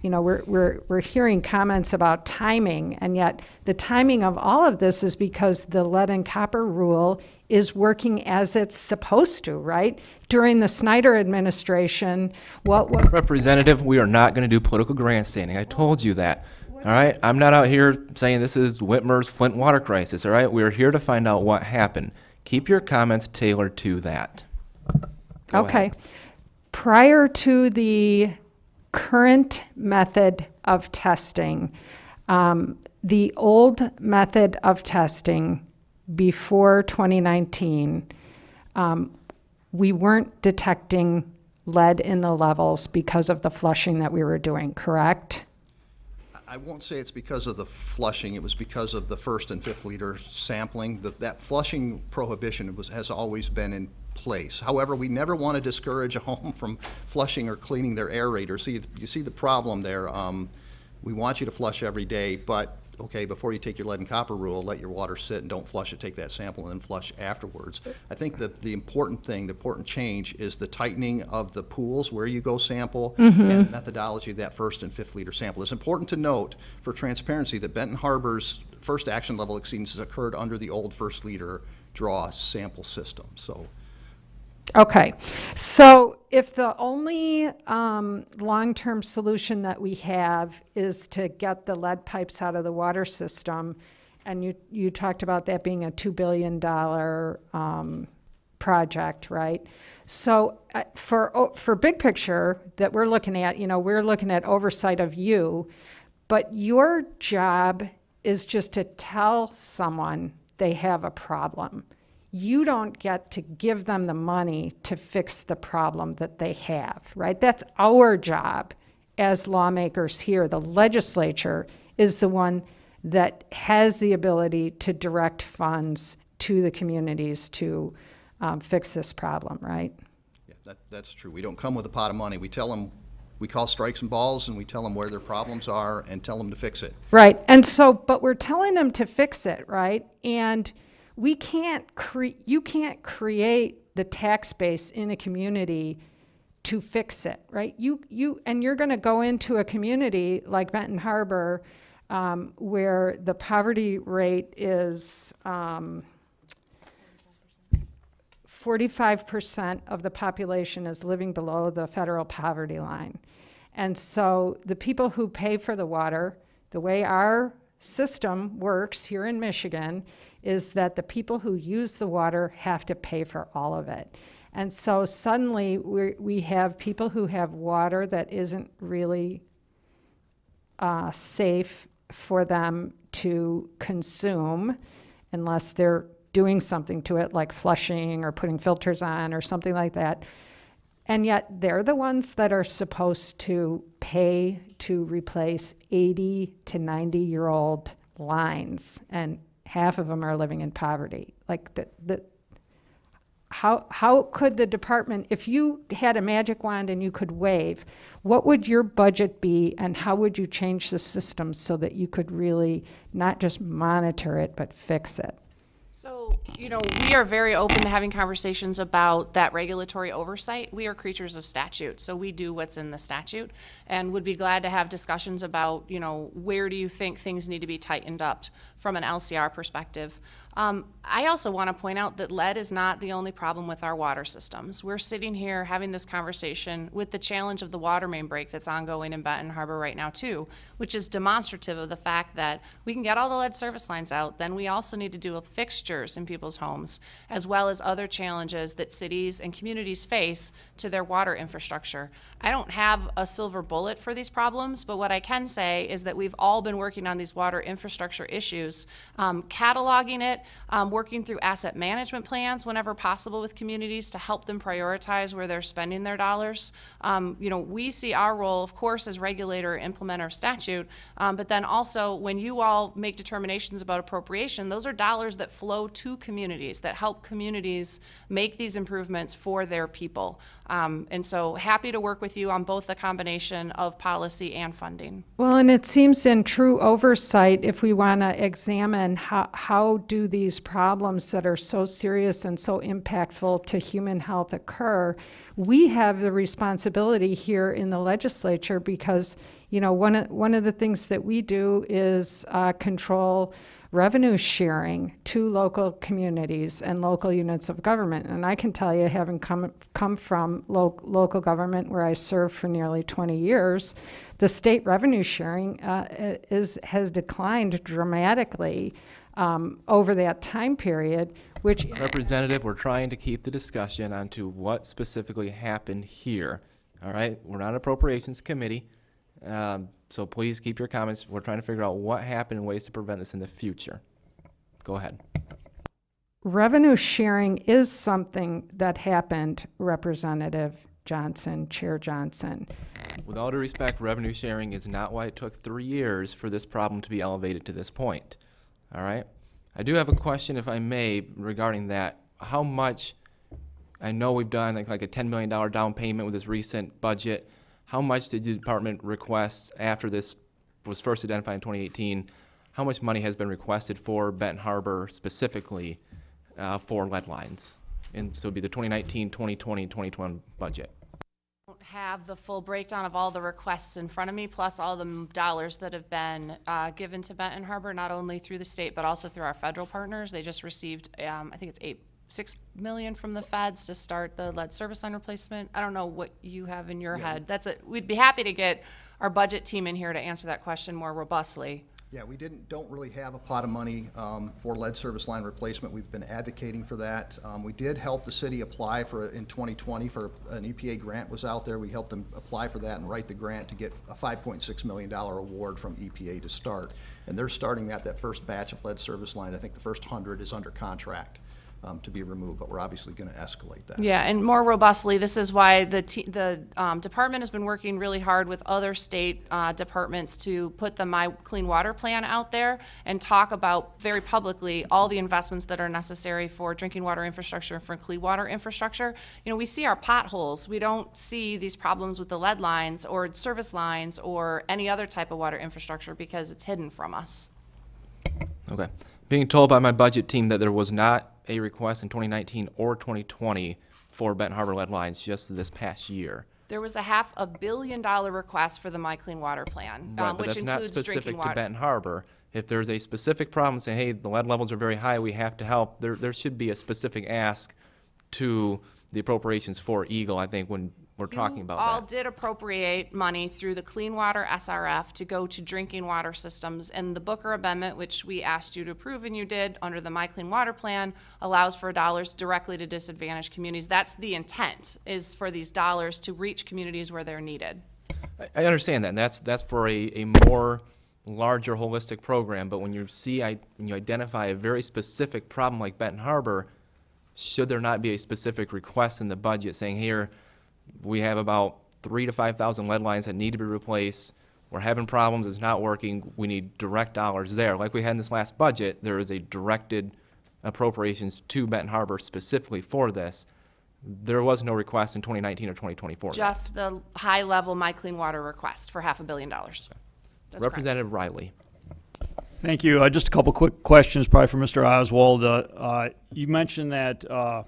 we're hearing comments about timing, and yet the timing of all of this is because the lead and copper rule is working as it's supposed to, right? During the Snyder administration, Representative, we are not going to do political grandstanding. I told you that. All right? I'm not out here saying this is Whitmer's Flint water crisis. All right? We're here to find out what happened. Keep your comments tailored to that. Go Okay. ahead. Prior to the current method of testing, the old method of testing before 2019, we weren't detecting lead in the levels because of the flushing that we were doing, correct? I won't say it's because of the flushing, it was because of the 1st and 5th liter sampling. That flushing prohibition has always been in place. However, we never want to discourage a home from flushing or cleaning their aerator. So you see the problem there. We want you to flush every day, but okay, before you take your lead and copper rule, let your water sit and don't flush it, take that sample and then flush afterwards. I think that the important thing, the important change is the tightening of the pools where you go sample and the methodology of that 1st and 5th liter sample. It's important to note for transparency that Benton Harbor's first action level exceedances occurred under the old 1st liter draw sample system. So. Okay, so if the only long-term solution that we have is to get the lead pipes out of the water system, and you talked about that being a $2 billion project, right? So for big picture that we're looking at, we're looking at oversight of you, but your job is just to tell someone they have a problem. You don't get to give them the money to fix the problem that they have, right? That's our job as lawmakers here. The legislature is the one that has the ability to direct funds to the communities to fix this problem, right? Yeah, that's true. We don't come with a pot of money. We tell them, we call strikes and balls, and we tell them where their problems are and tell them to fix it. Right, and so, but we're telling them to fix it, right? And you can't create the tax base in a community to fix it, right? And you're going to go into a community like Benton Harbor, where the poverty rate is 45% of the population is living below the federal poverty line. And so the people who pay for the water, the way our system works here in Michigan, is that the people who use the water have to pay for all of it. And so suddenly we have people who have water that isn't really safe for them to consume unless they're doing something to it, like flushing or putting filters on or something like that. And yet they're the ones that are supposed to pay to replace 80 to 90-year-old lines, and half of them are living in poverty. Like how could the department, if you had a magic wand and you could wave, what would your budget be, and how would you change the system so that you could really not just monitor it but fix it? So, we are very open to having conversations about that regulatory oversight. We are creatures of statute, so we do what's in the statute, and would be glad to have discussions about, where do you think things need to be tightened up from an LCR perspective. I also want to point out that lead is not the only problem with our water systems. We're sitting here having this conversation with the challenge of the water main break that's ongoing in Benton Harbor right now too, which is demonstrative of the fact that we can get all the lead service lines out, then we also need to deal with fixtures in people's homes, as well as other challenges that cities and communities face to their water infrastructure. I don't have a silver bullet for these problems, but what I can say is that we've all been working on these water infrastructure issues, cataloging it, working through asset management plans whenever possible with communities to help them prioritize where they're spending their dollars. We see our role, of course, as regulator, implementer of statute, but then also when you all make determinations about appropriation, those are dollars that flow to communities, that help communities make these improvements for their people. And so happy to work with you on both the combination of policy and funding. Well, and it seems in true oversight, if we want to examine how do these problems that are so serious and so impactful to human health occur, we have the responsibility here in the legislature because, one of the things that we do is control revenue sharing to local communities and local units of government. And I can tell you, having come from local government where I served for nearly 20 years, the state revenue sharing has declined dramatically over that time period, which... Representative, we're trying to keep the discussion onto what specifically happened here. All right, we're not an appropriations committee. So please keep your comments. We're trying to figure out what happened and ways to prevent this in the future. Go ahead. Revenue sharing is something that happened, Representative, Johnson, Chair Johnson. With all due respect, revenue sharing is not why it took 3 years for this problem to be elevated to this point. All right? I do have a question, if I may, regarding that. How much, I know we've done like a $10 million down payment with this recent budget. How much did the department request after this was first identified in 2018? How much money has been requested for Benton Harbor specifically for lead lines? And so it'd be the 2019, 2020, 2021 budget. Don't have the full breakdown of all the requests in front of me, plus all the dollars that have been given to Benton Harbor, not only through the state, but also through our federal partners. They just received, I think it's $6 million from the feds to start the lead service line replacement. I don't know what you have in your head. We'd be happy to get our budget team in here to answer that question more robustly. Yeah, we don't really have a pot of money for lead service line replacement. We've been advocating for that. We did help the city apply for, in 2020, for an EPA grant was out there. We helped them apply for that and write the grant to get a $5.6 million award from EPA to start. And they're starting that first batch of lead service line. I think the first 100 is under contract to be removed, but we're obviously going to escalate that. Yeah, and more robustly, this is why the department has been working really hard with other state departments to put the My Clean Water Plan out there and talk about very publicly all the investments that are necessary for drinking water infrastructure and for clean water infrastructure. You know, we see our potholes. We don't see these problems with the lead lines or service lines or any other type of water infrastructure because it's hidden from us. Okay. Being told by my budget team that there was not a request in 2019 or 2020 for Benton Harbor lead lines just this past year. There was a $500 million request for the My Clean Water Plan, Right, but which that's not includes drinking specific to water. Benton Harbor. If there's a specific problem, saying, hey, the lead levels are very high, we have to help, there should be a specific ask to the appropriations for Eagle, I think, when we're talking about You all that. did appropriate money through the Clean Water SRF to go to drinking water systems, and the Booker Amendment, which we asked you to approve and you did under the My Clean Water Plan, allows for dollars directly to disadvantaged communities. That's the intent, is for these dollars to reach communities where they're needed. I understand that, and that's for a more larger holistic program, but when you when you identify a very specific problem like Benton Harbor, should there not be a specific request in the budget saying, here, we have about 3,000 to 5,000 lead lines that need to be replaced. We're having problems. It's not working. We need direct dollars there. Like we had in this last budget, there is a directed appropriations to Benton Harbor specifically for this. There was no request in 2019 or 2020 for that. Just the high-level My Clean Water request for $500 million. That's correct. Representative Riley. Thank you. Just a couple quick questions, probably for Mr. Oswald. You mentioned that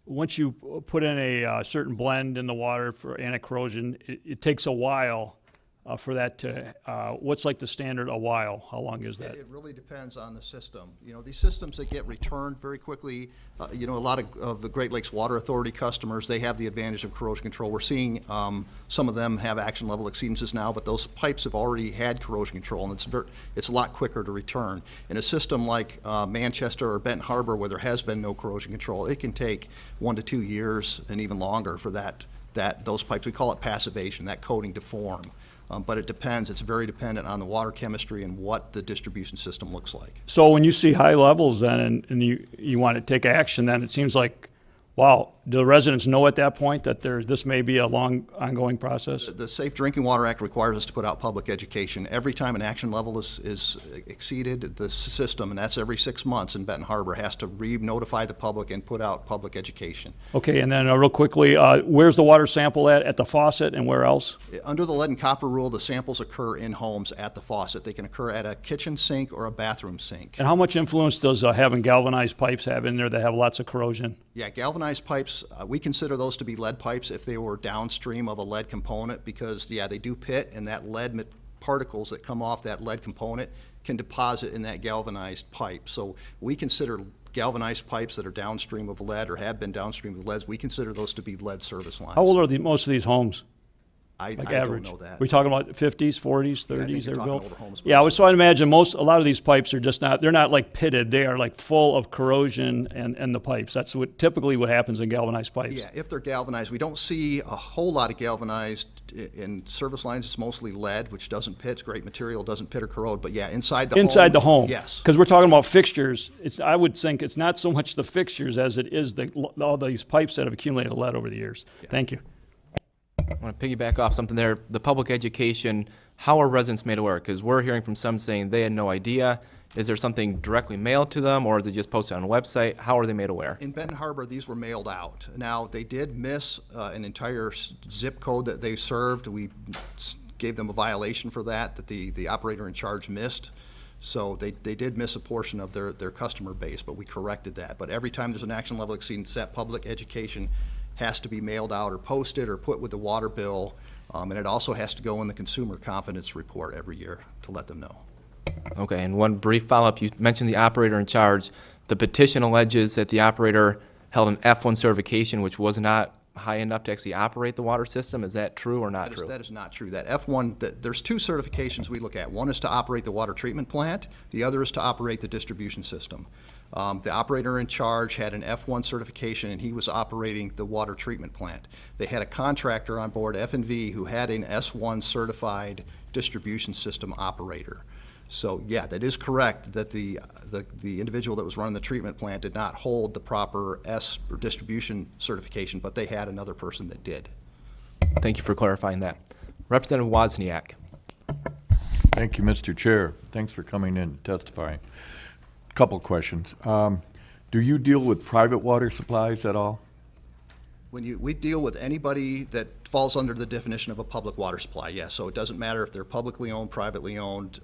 once you put in a certain blend in the water for anti-corrosion, it takes a while for that to, what's like the standard a while? How long is that? It really depends on the system. You know, these systems that get returned very quickly, you know, a lot of the Great Lakes Water Authority customers, they have the advantage of corrosion control. We're seeing some of them have action level exceedances now, but those pipes have already had corrosion control, and it's a lot quicker to return. In a system like Manchester or Benton Harbor, where there has been no corrosion control, it can take 1 to 2 years and even longer for those pipes, we call it passivation, that coating to form. But it depends. It's very dependent on the water chemistry and what the distribution system looks like. So when you see high levels then and you want to take action, then it seems like, wow, do the residents know at that point that this may be a long ongoing process? The Safe Drinking Water Act requires us to put out public education. Every time an action level is exceeded, the system, and that's every 6 months in Benton Harbor, has to re-notify the public and put out public education. Okay, and then real quickly, where's the water sample at the faucet and where else? Under the lead and copper rule, the samples occur in homes at the faucet. They can occur at a kitchen sink or a bathroom sink. And how much influence does having galvanized pipes have in there that have lots of corrosion? Yeah, galvanized pipes, we consider those to be lead pipes if they were downstream of a lead component because, yeah, they do pit, and that lead particles that come off that lead component can deposit in that galvanized pipe. So we consider galvanized pipes that are downstream of lead or have been downstream of lead, we consider those to be lead service lines. How old are most of these homes? I Average? don't know that. We talking about 50s, 40s, 30s? I think you're they're talking built? older homes, but Yeah, it's- so I imagine a lot of these pipes are just they're not like pitted. They are like full of corrosion and the pipes. That's typically what happens in galvanized pipes. Yeah, if they're galvanized. We don't see a whole lot of galvanized in service lines. It's mostly lead, which doesn't pit. It's great material, doesn't pit or corrode. But yeah, inside the home. Yes. Because we're talking about fixtures. I would think it's not so much the fixtures as it is all these pipes that have accumulated lead over the years. Yeah. Thank you. want to piggyback off something there. The public education, how are residents made aware? Because we're hearing from some saying they had no idea. Is there something directly mailed to them, or is it just posted on a website? How are they made aware? In Benton Harbor, these were mailed out. Now, they did miss an entire zip code that they served. We gave them a violation for that the operator in charge missed. So they did miss a portion of their customer base, but we corrected that. But every time there's an action level exceedance, that public education has to be mailed out or posted or put with the water bill. And it also has to go in the consumer confidence report every year to let them know. Okay, and one brief follow-up. You mentioned the operator in charge. The petition alleges that the operator held an F1 certification, which was not high enough to actually operate the water system. Is that true or not true? That is not true. That F1, there's two certifications we look at. One is to operate the water treatment plant. The other is to operate the distribution system. The operator in charge had an F1 certification, and he was operating the water treatment plant. They had a contractor on board, F&V, who had an S1 certified distribution system operator. So yeah, that is correct that the individual that was running the treatment plant did not hold the proper S or distribution certification, but they had another person that did. Thank you for clarifying that. Representative Wozniak. Thank you, Mr. Chair. Thanks for coming in and testifying. Couple questions. Do you deal with private water supplies at all? We deal with anybody that falls under the definition of a public water supply, yes. So it doesn't matter if they're publicly owned, privately owned,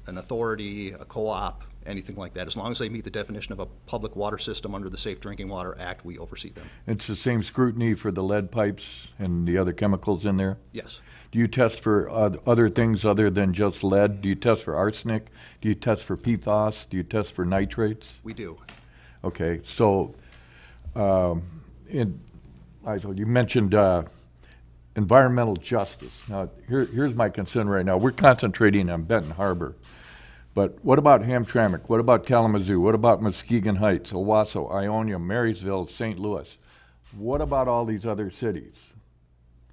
an authority, a co-op, anything like that. As long as they meet the definition of a public water system under the Safe Drinking Water Act, we oversee them. It's the same scrutiny for the lead pipes and the other chemicals in there? Yes. Do you test for other things other than just lead? Do you test for arsenic? Do you test for PFAS? Do you test for nitrates? We do. Okay, so you mentioned environmental justice. Now, here's my concern right now. We're concentrating on Benton Harbor, but what about Hamtramck? What about Kalamazoo? What about Muskegon Heights, Owasso, Ionia, Marysville, St. Louis? What about all these other cities?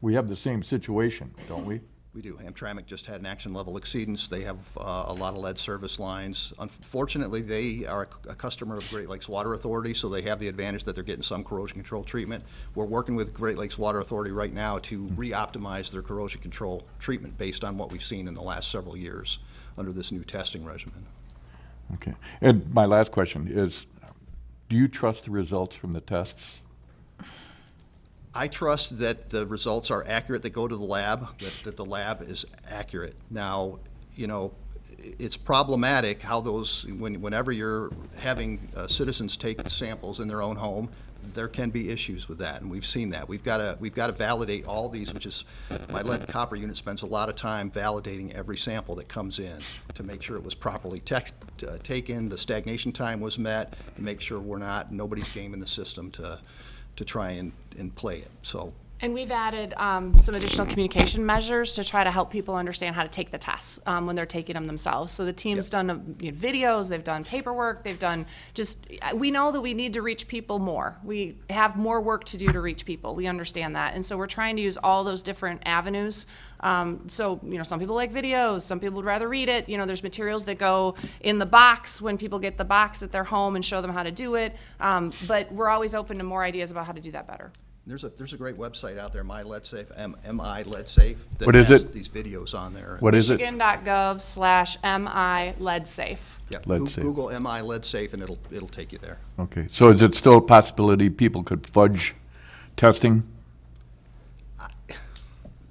We have the same situation, don't we? We do. Hamtramck just had an action level exceedance. They have a lot of lead service lines. Unfortunately, they are a customer of Great Lakes Water Authority, so they have the advantage that they're getting some corrosion control treatment. We're working with Great Lakes Water Authority right now to re-optimize their corrosion control treatment based on what we've seen in the last several years under this new testing regimen. Okay. And my last question is, do you trust the results from the tests? I trust that the results are accurate, that go to the lab, that the lab is accurate. Now, you know, it's problematic how those, whenever you're having citizens take samples in their own home, there can be issues with that, and we've seen that. We've got to validate all these, which is, my lead and copper unit spends a lot of time validating every sample that comes in to make sure it was properly taken, the stagnation time was met, and make sure nobody's gaming the system to try and play it. So. And we've added some additional communication measures to try to help people understand how to take the tests when they're taking them themselves. So the team's done videos, they've done paperwork, they've done we know that we need to reach people more. We have more work to do to reach people. We understand that. And so we're trying to use all those different avenues. So, you know, some people like videos, some people would rather read it. You know, there's materials that go in the box when people get the box at their home and show them how to do it. But we're always open to more ideas about how to do that better. There's a great website out there, My Lead Safe, MI Lead Safe. What is it? These videos on there. What is it? Michigan.gov/MI Lead Safe. Yeah, Lead Safe. Google MI Lead Safe and it'll take you there. Okay, so is it still a possibility people could fudge testing?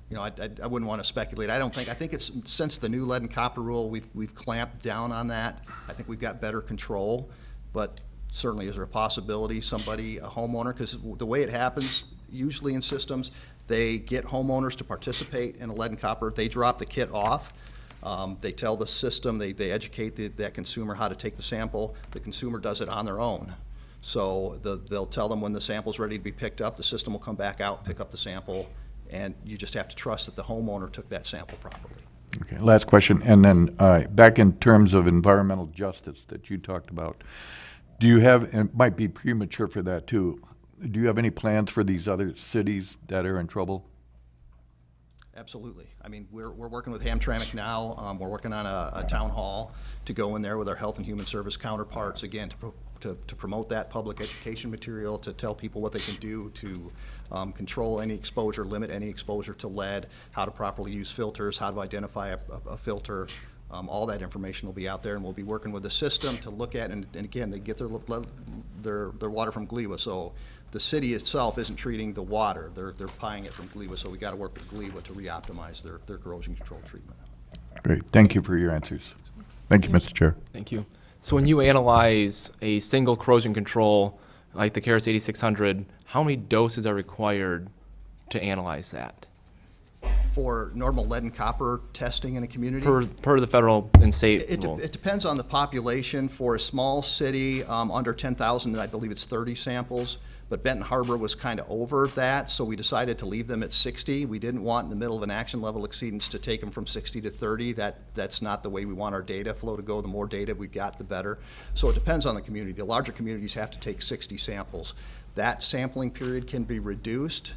You know, I wouldn't want to speculate. I think it's, since the new lead and copper rule, we've clamped down on that. I think we've got better control, but certainly is there a possibility a homeowner, because the way it happens usually in systems, they get homeowners to participate in a lead and copper. They drop the kit off. They tell the system, they educate that consumer how to take the sample. The consumer does it on their own. So they'll tell them when the sample's ready to be picked up, the system will come back out, pick up the sample, and you just have to trust that the homeowner took that sample properly. Okay, last question, and then back in terms of environmental justice that you talked about, do you have, and it might be premature for that too, do you have any plans for these other cities that are in trouble? Absolutely. I mean, we're working with Hamtramck now. We're working on a town hall to go in there with our Health and Human Service counterparts, again, to to promote that public education material, to tell people what they can do to control any exposure, limit any exposure to lead, how to properly use filters, how to identify a filter. All that information will be out there, and we'll be working with the system to look at, and again, they get their water from GLEWA, so the city itself isn't treating the water, they're buying it from GLEWA, so we got to work with GLEWA to reoptimize their corrosion control treatment. Great, thank you for your answers. Thank you, Mr. Chair. Thank you. So when you analyze a single corrosion control, like the Keras 8600, how many doses are required to analyze that? For normal lead and copper testing in a community? Per the federal and state rules. It depends on the population. For a small city, under 10,000, I believe it's 30 samples, but Benton Harbor was kind of over that, so we decided to leave them at 60. We didn't want in the middle of an action level exceedance to take them from 60 to 30. That's not the way we want our data flow to go. The more data we got, the better. So it depends on the community. The larger communities have to take 60 samples. That sampling period can be reduced.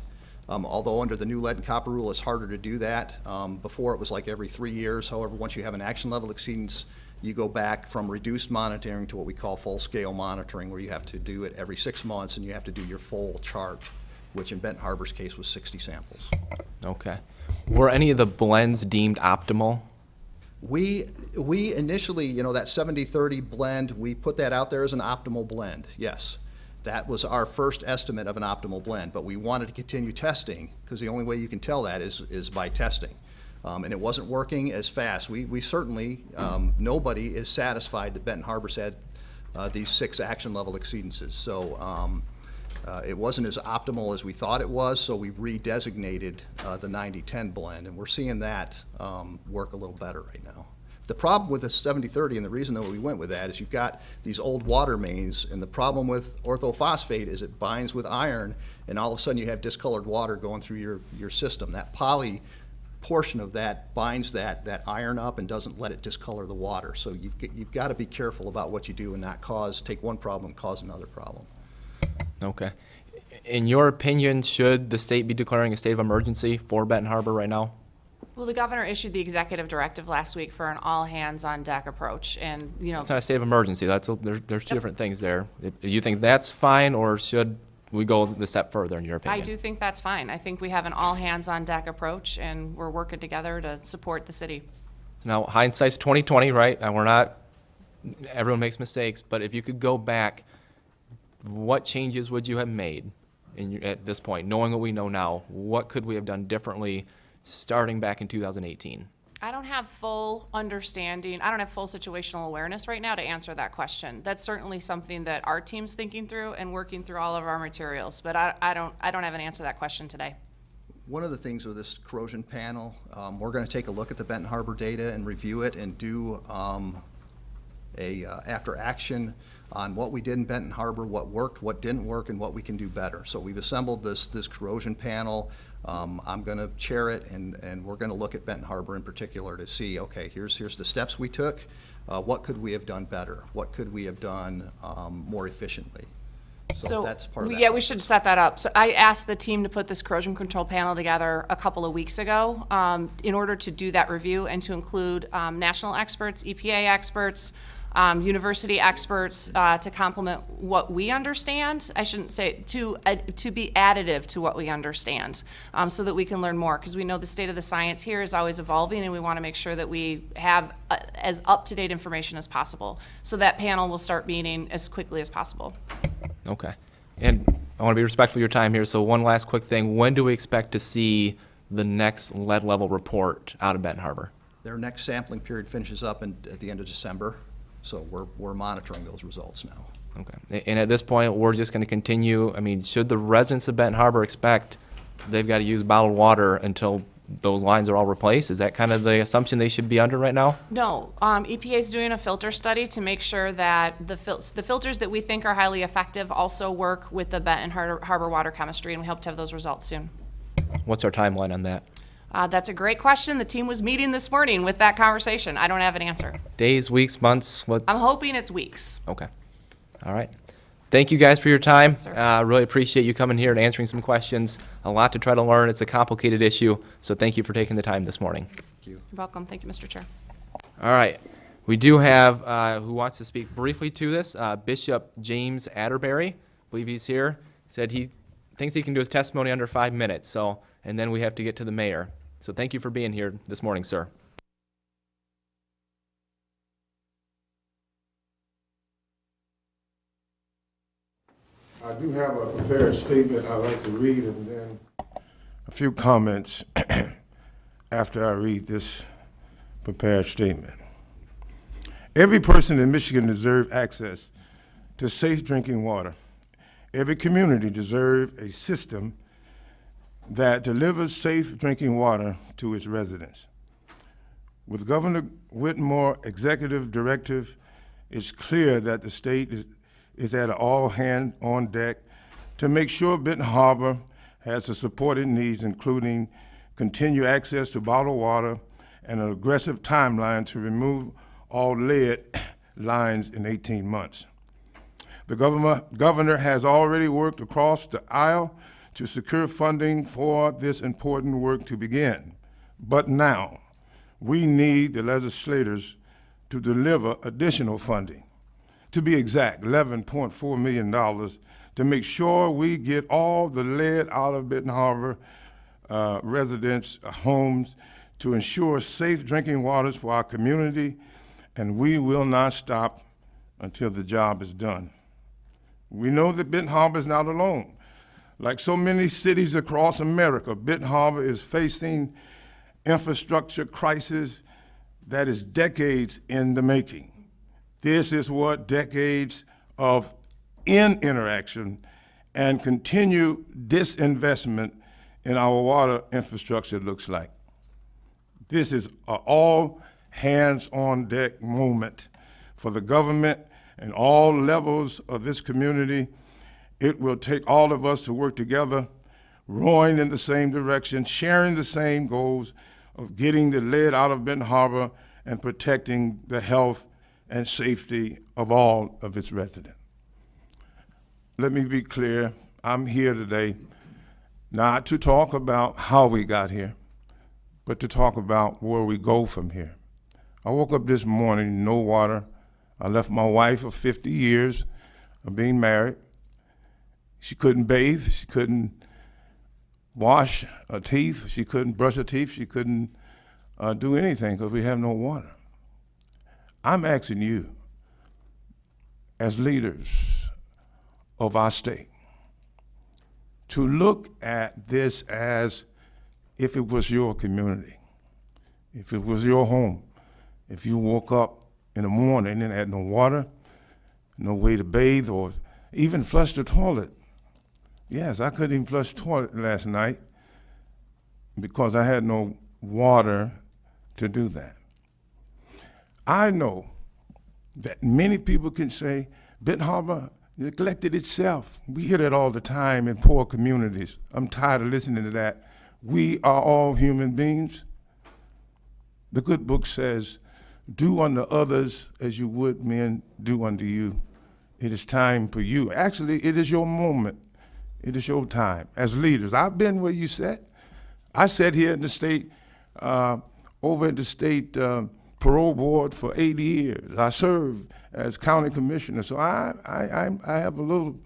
Although under the new lead and copper rule, it's harder to do that. Before it was like every 3 years. However, once you have an action level exceedance, you go back from reduced monitoring to what we call full-scale monitoring, where you have to do it every 6 months and you have to do your full chart, which in Benton Harbor's case was 60 samples. Okay. Were any of the blends deemed optimal? We initially, you know, that 70-30 blend, we put that out there as an optimal blend, yes. That was our first estimate of an optimal blend, but we wanted to continue testing because the only way you can tell that is by testing. And it wasn't working as fast. We certainly, nobody is satisfied that Benton Harbor's had these 6 action level exceedances. So it wasn't as optimal as we thought it was, so we redesignated the 90-10 blend, and we're seeing that work a little better right now. The problem with the 70-30, and the reason that we went with that, is you've got these old water mains, and the problem with orthophosphate is it binds with iron, and all of a sudden you have discolored water going through your system. That poly portion of that binds that iron up and doesn't let it discolor the water. So you've got to be careful about what you do and not take one problem and cause another problem. Okay. In your opinion, should the state be declaring a state of emergency for Benton Harbor right now? Well, the governor issued the executive directive last week for an all-hands-on-deck approach, and, you know. It's not a state of emergency. There's two different things there. You think that's fine, or should we go the step further, in your opinion? I do think that's fine. I think we have an all-hands-on-deck approach, and we're working together to support the city. Now, hindsight's 20/20, right? And everyone makes mistakes, but if you could go back, what changes would you have made at this point, knowing what we know now? What could we have done differently starting back in 2018? I don't have full understanding. I don't have full situational awareness right now to answer that question. That's certainly something that our team's thinking through and working through all of our materials, but I don't have an answer to that question today. One of the things with this corrosion panel, we're going to take a look at the Benton Harbor data and review it and do after action on what we did in Benton Harbor, what worked, what didn't work, and what we can do better. So we've assembled this corrosion panel. I'm going to chair it, and we're going to look at Benton Harbor in particular to see, okay, here's the steps we took. What could we have done better? What could we have done more efficiently? So that's part of that. Yeah, we should set that up. So I asked the team to put this corrosion control panel together a couple of weeks ago in order to do that review and to include national experts, EPA experts, university experts to complement what we understand. I shouldn't say to be additive to what we understand, so that we can learn more, because we know the state of the science here is always evolving, and we want to make sure that we have as up-to-date information as possible. So that panel will start meeting as quickly as possible. Okay. And I want to be respectful of your time here, so one last quick thing. When do we expect to see the next lead level report out of Benton Harbor? Their next sampling period finishes up at the end of December. So we're monitoring those results now. Okay. And at this point, we're just going to continue. I mean, should the residents of Benton Harbor expect they've got to use bottled water until those lines are all replaced? Is that kind of the assumption they should be under right now? No. EPA is doing a filter study to make sure that the filters that we think are highly effective also work with the Benton Harbor water chemistry, and we hope to have those results soon. What's our timeline on that? That's a great question. The team was meeting this morning with that conversation. I don't have an answer. Days, weeks, months? I'm hoping it's weeks. Okay. All right. Thank you guys for your time. Yes, sir. Really appreciate you coming here and answering some questions. A lot to try to learn. It's a complicated issue, so thank you for taking the time this morning. Thank you. You're welcome. Thank you, Mr. Chair. All right. We do have, who wants to speak briefly to this, Bishop James Atterberry. I believe he's here. Said he thinks he can do his testimony under 5 minutes, so, and then we have to get to the mayor. So thank you for being here this morning, sir. I do have a prepared statement I'd like to read, and then a few comments after I read this prepared statement. Every person in Michigan deserves access to safe drinking water. Every community deserves a system that delivers safe drinking water to its residents. With Governor Whitmore's executive directive, it's clear that the state is at an all hands on deck to make sure Benton Harbor has the support it needs, including continued access to bottled water and an aggressive timeline to remove all lead lines in 18 months. The governor has already worked across the aisle to secure funding for this important work to begin. But now, we need the legislators to deliver additional funding. To be exact, $11.4 million to make sure we get all the lead out of Benton Harbor residents' homes to ensure safe drinking waters for our community, and we will not stop until the job is done. We know that Benton Harbor is not alone. Like so many cities across America, Benton Harbor is facing infrastructure crisis that is decades in the making. This is what decades of interaction and continued disinvestment in our water infrastructure looks like. This is an all hands on deck moment for the government and all levels of this community. It will take all of us to work together, rowing in the same direction, sharing the same goals of getting the lead out of Benton Harbor and protecting the health and safety of all of its residents. Let me be clear, I'm here today not to talk about how we got here, but to talk about where we go from here. I woke up this morning, no water. I left my wife of 50 years of being married. She couldn't bathe, she couldn't wash her teeth, she couldn't brush her teeth, she couldn't do anything because we have no water. I'm asking you, as leaders of our state, to look at this as if it was your community, if it was your home, if you woke up in the morning and had no water, no way to bathe or even flush the toilet. Yes, I couldn't even flush the toilet last night because I had no water to do that. I know that many people can say, Benton Harbor neglected itself. We hear that all the time in poor communities. I'm tired of listening to that. We are all human beings. The good book says, do unto others as you would men do unto you. It is time for you. Actually, it is your moment. It is your time. As leaders, I've been where you sat. I sat here in the state, over at the state parole board for 80 years. I served as county commissioner, so I have a little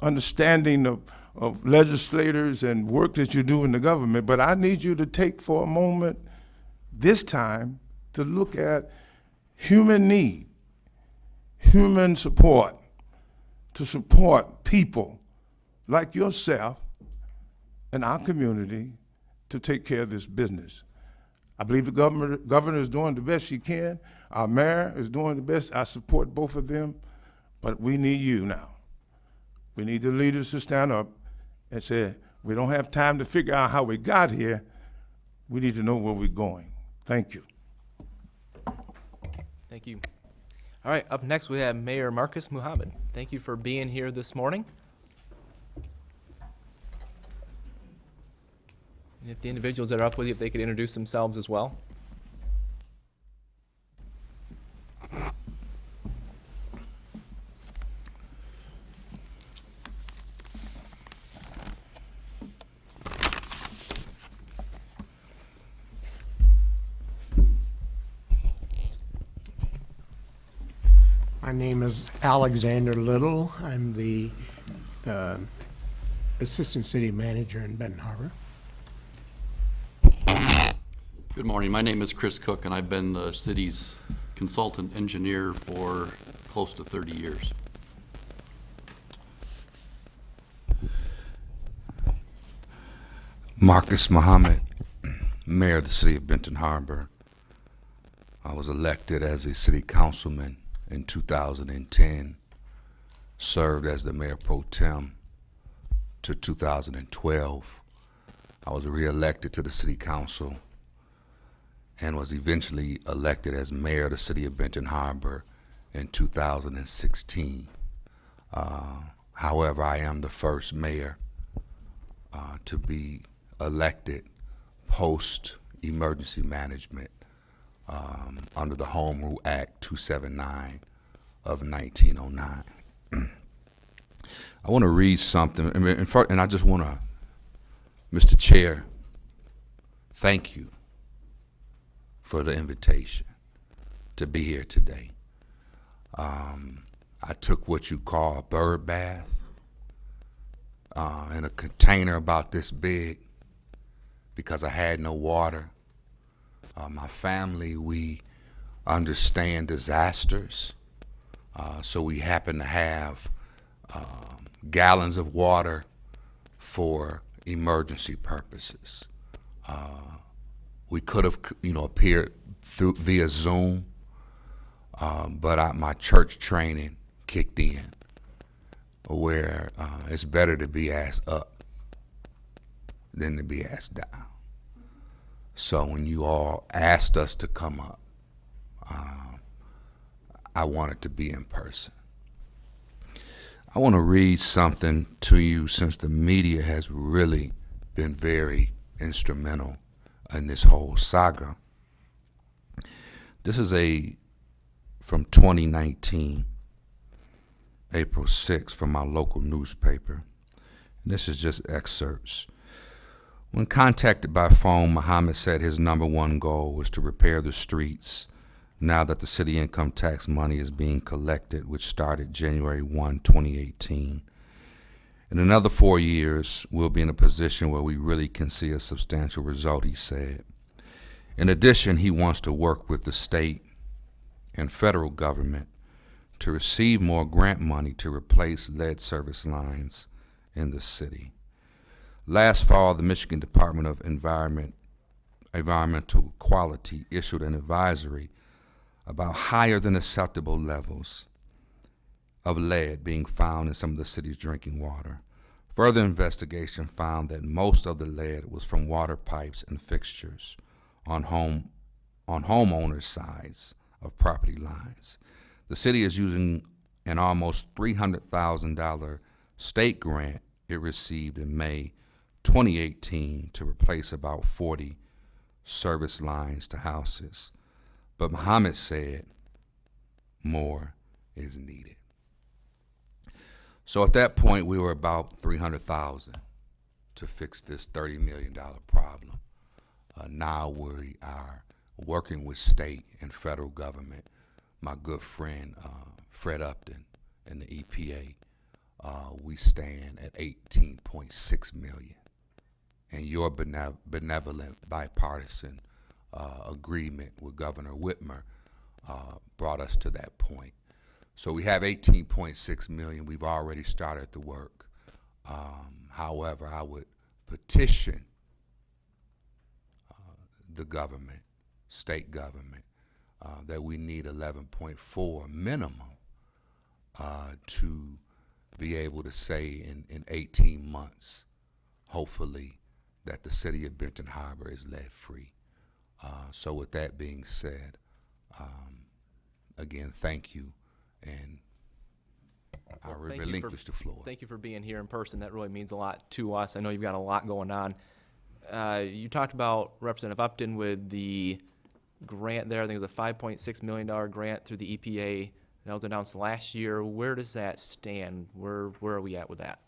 understanding of legislators and work that you do in the government, but I need you to take for a moment this time to look at human need, human support, to support people like yourself and our community to take care of this business. I believe the governor is doing the best she can. Our mayor is doing the best. I support both of them, but we need you now. We need the leaders to stand up and say, we don't have time to figure out how we got here. We need to know where we're going. Thank you. Thank you. All right, up next we have Mayor Marcus Mohammed. Thank you for being here this morning. And if the individuals that are up with you, if they could introduce themselves as well. My name is Alexander Little. I'm the Assistant City Manager in Benton Harbor. Good morning. My name is Chris Cook, and I've been the city's consultant engineer for close to 30 years. Marcus Mohammed, Mayor of the City of Benton Harbor. I was elected as a city councilman in 2010, served as the Mayor Pro Tem to 2012. I was re-elected to the City Council and was eventually elected as Mayor of the City of Benton Harbor in 2016. However, I am the first mayor to be elected post-emergency management under the Home Rule Act 279 of 1909. I want to read something, and I just want to, Mr. Chair, thank you for the invitation to be here today. I took what you call a bird bath in a container about this big because I had no water. My family, we understand disasters, so we happen to have gallons of water for emergency purposes. We could have, appeared via Zoom, but my church training kicked in, where it's better to be asked up than to be asked down. So when you all asked us to come up, I wanted to be in person. I want to read something to you since the media has really been very instrumental in this whole saga. This is from 2019, April 6th, from our local newspaper. And this is just excerpts. When contacted by phone, Mohammed said his #1 goal was to repair the streets now that the city income tax money is being collected, which started January 1, 2018. In another 4 years, we'll be in a position where we really can see a substantial result, he said. In addition, he wants to work with the state and federal government to receive more grant money to replace lead service lines in the city. Last fall, the Michigan Department of Environmental Quality issued an advisory about higher than acceptable levels of lead being found in some of the city's drinking water. Further investigation found that most of the lead was from water pipes and fixtures on homeowners' sides of property lines. The city is using an almost $300,000 state grant it received in May 2018 to replace about 40 service lines to houses. But Mohammed said more is needed. So at that point, we were about $300,000 to fix this $30 million problem. Now we are working with state and federal government. My good friend Fred Upton and the EPA, we stand at $18.6 million. And your benevolent bipartisan agreement with Governor Whitmer brought us to that point. So we have $18.6 million. We've already started the work. However, I would petition the government, state government, that we need 11.4 minimum to be able to say in 18 months, hopefully, that the city of Benton Harbor is lead-free. So with that being said, again, thank you, and I relinquish the floor. Thank you for being here in person. That really means a lot to us. I know you've got a lot going on. You talked about Representative Upton with the grant there. I think it was a $5.6 million grant through the EPA that was announced last year. Where does that stand? Where are we at with that?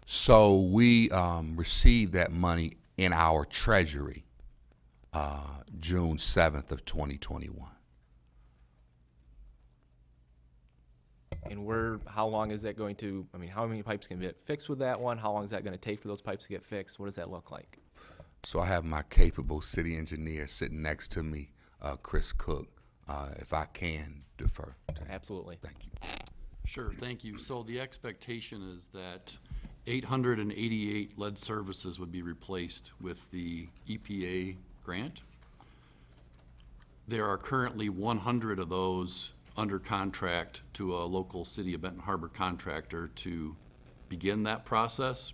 So we received that money in our treasury June 7th of 2021. And how long is that going to, I mean, how many pipes can get fixed with that one? How long is that going to take for those pipes to get fixed? What does that look like? So I have my capable city engineer sitting next to me, Chris Cook, if I can defer to him. Absolutely. Thank you. Sure, thank you. So the expectation is that 888 lead services would be replaced with the EPA grant. There are currently 100 of those under contract to a local city of Benton Harbor contractor to begin that process.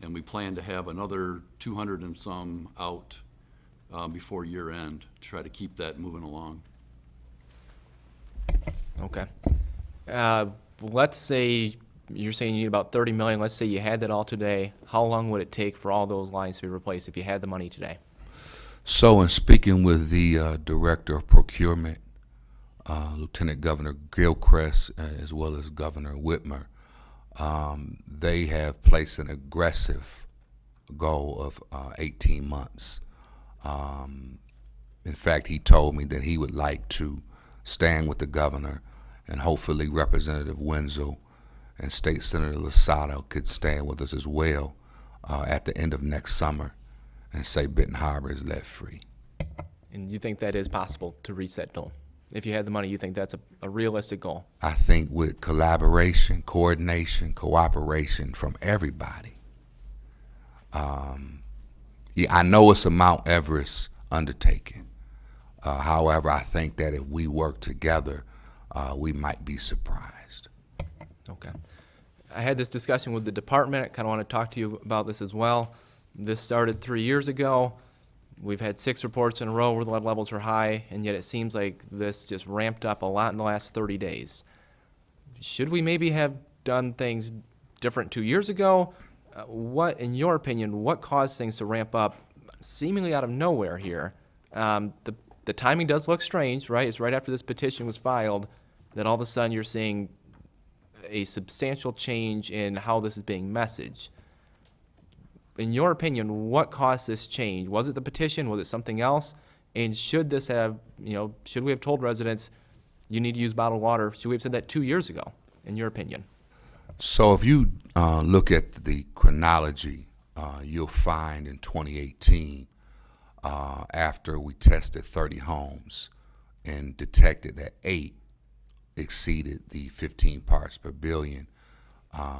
And we plan to have another 200 and some out before year end to try to keep that moving along. Okay. Let's say you're saying you need about 30 million. Let's say you had that all today. How long would it take for all those lines to be replaced if you had the money today? So in speaking with the Director of Procurement, Lieutenant Governor Gilchrist, as well as Governor Whitmer, they have placed an aggressive goal of 18 months. In fact, he told me that he would like to stand with the governor, and hopefully Representative Wenzel and State Senator Losado could stand with us as well at the end of next summer and say Benton Harbor is lead free. And you think that is possible to reach that goal? If you had the money, you think that's a realistic goal? I think with collaboration, coordination, cooperation from everybody. Yeah, I know it's a Mount Everest undertaking. However, I think that if we work together, we might be surprised. Okay. I had this discussion with the department. I kind of want to talk to you about this as well. This started 3 years ago. We've had 6 reports in a row where the lead levels were high, and yet it seems like this just ramped up a lot in the last 30 days. Should we maybe have done things different 2 years ago? What, in your opinion, what caused things to ramp up seemingly out of nowhere here? The timing does look strange, right? It's right after this petition was filed that all of a sudden you're seeing a substantial change in how this is being messaged. In your opinion, what caused this change? Was it the petition? Was it something else? And should this have, should we have told residents you need to use bottled water? Should we have said that 2 years ago, in your opinion? So if you look at the chronology, you'll find in 2018, after we tested 30 homes and detected that 8 exceeded the 15 parts per billion,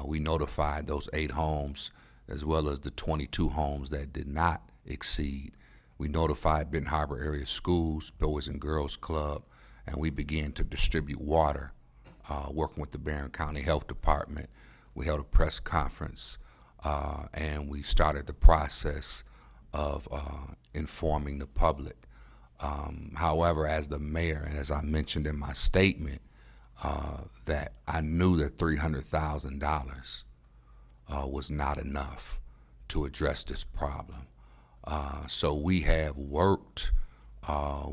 we notified those 8 homes as well as the 22 homes that did not exceed. We notified Benton Harbor area schools, Boys and Girls Club, and we began to distribute water, working with the Barron County Health Department. We held a press conference, and we started the process of informing the public. However, as the mayor, and as I mentioned in my statement, that I knew that $300,000 was not enough to address this problem. So we have worked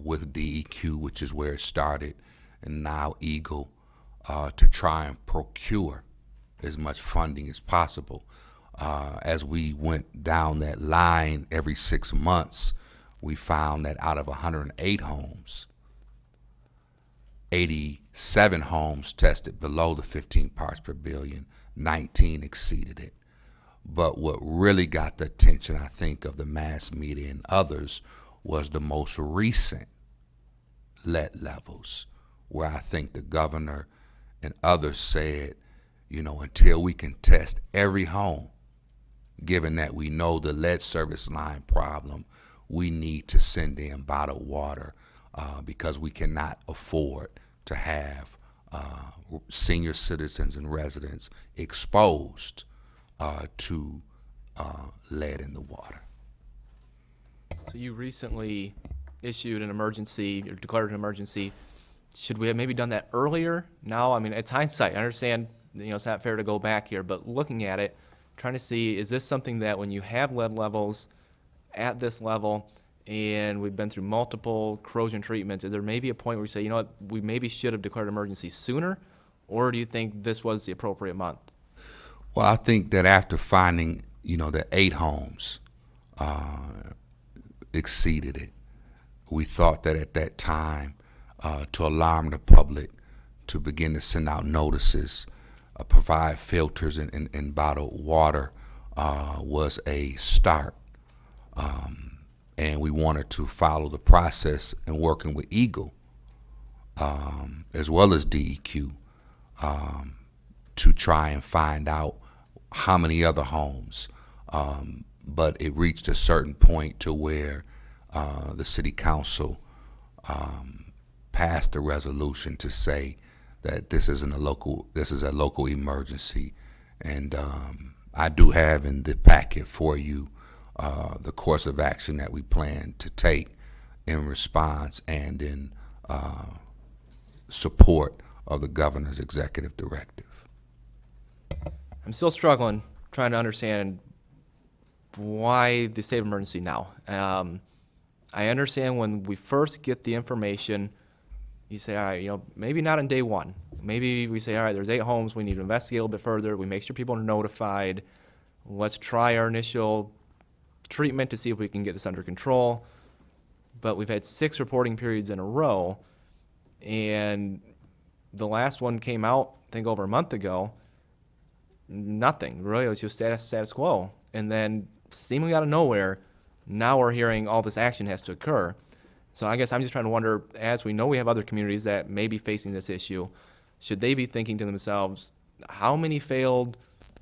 with DEQ, which is where it started, and now Eagle, to try and procure as much funding as possible. As we went down that line every 6 months, we found that out of 108 homes, 87 homes tested below the 15 parts per billion, 19 exceeded it. But what really got the attention, I think, of the mass media and others was the most recent lead levels, where I think the governor and others said, until we can test every home, given that we know the lead service line problem, we need to send in bottled water because we cannot afford to have senior citizens and residents exposed to lead in the water. So you recently issued an emergency, or declared an emergency. Should we have maybe done that earlier? Now, I mean, it's hindsight. I understand, it's not fair to go back here, but looking at it, trying to see, is this something that when you have lead levels at this level and we've been through multiple corrosion treatments, is there maybe a point where you say, we maybe should have declared emergency sooner, or do you think this was the appropriate month? Well, I think that after finding, that 8 homes exceeded it, we thought that at that time to alarm the public, to begin to send out notices, provide filters and bottled water was a start. And we wanted to follow the process and working with Eagle, as well as DEQ, to try and find out how many other homes. But it reached a certain point to where the city council passed a resolution to say that this is a local emergency. And I do have in the packet for you the course of action that we plan to take in response and in support of the governor's executive directive. I'm still struggling trying to understand why the state of emergency now. I understand when we first get the information, you say, all right, maybe not on day one. Maybe we say, all right, there's 8 homes, we need to investigate a little bit further, we make sure people are notified, let's try our initial treatment to see if we can get this under control. But we've had 6 reporting periods in a row, and the last one came out, I think, over a month ago. Nothing, really. It was just status quo. And then, seemingly out of nowhere, now we're hearing all this action has to occur. So I guess I'm just trying to wonder, as we know we have other communities that may be facing this issue, should they be thinking to themselves, how many failed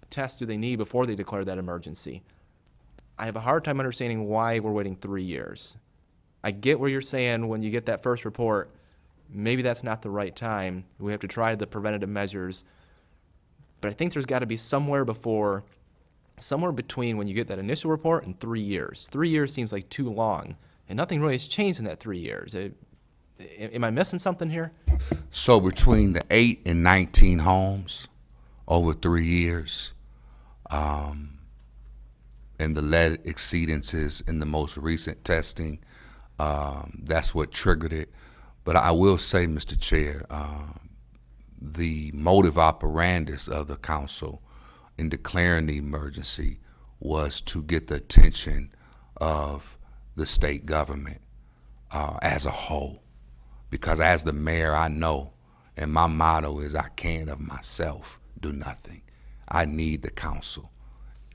tests do they need before they declare that emergency? I have a hard time understanding why we're waiting 3 years. I get where you're saying when you get that first report, maybe that's not the right time. We have to try the preventative measures. But I think there's got to be somewhere between when you get that initial report and 3 years. 3 years seems like too long, and nothing really has changed in that 3 years. Am I missing something here? So between the 8 and 19 homes over 3 years, and the lead exceedances in the most recent testing, that's what triggered it. But I will say, Mr. Chair, the modus operandi of the council in declaring the emergency was to get the attention of the state government as a whole. Because as the mayor, I know, and my motto is, I can of myself do nothing. I need the council,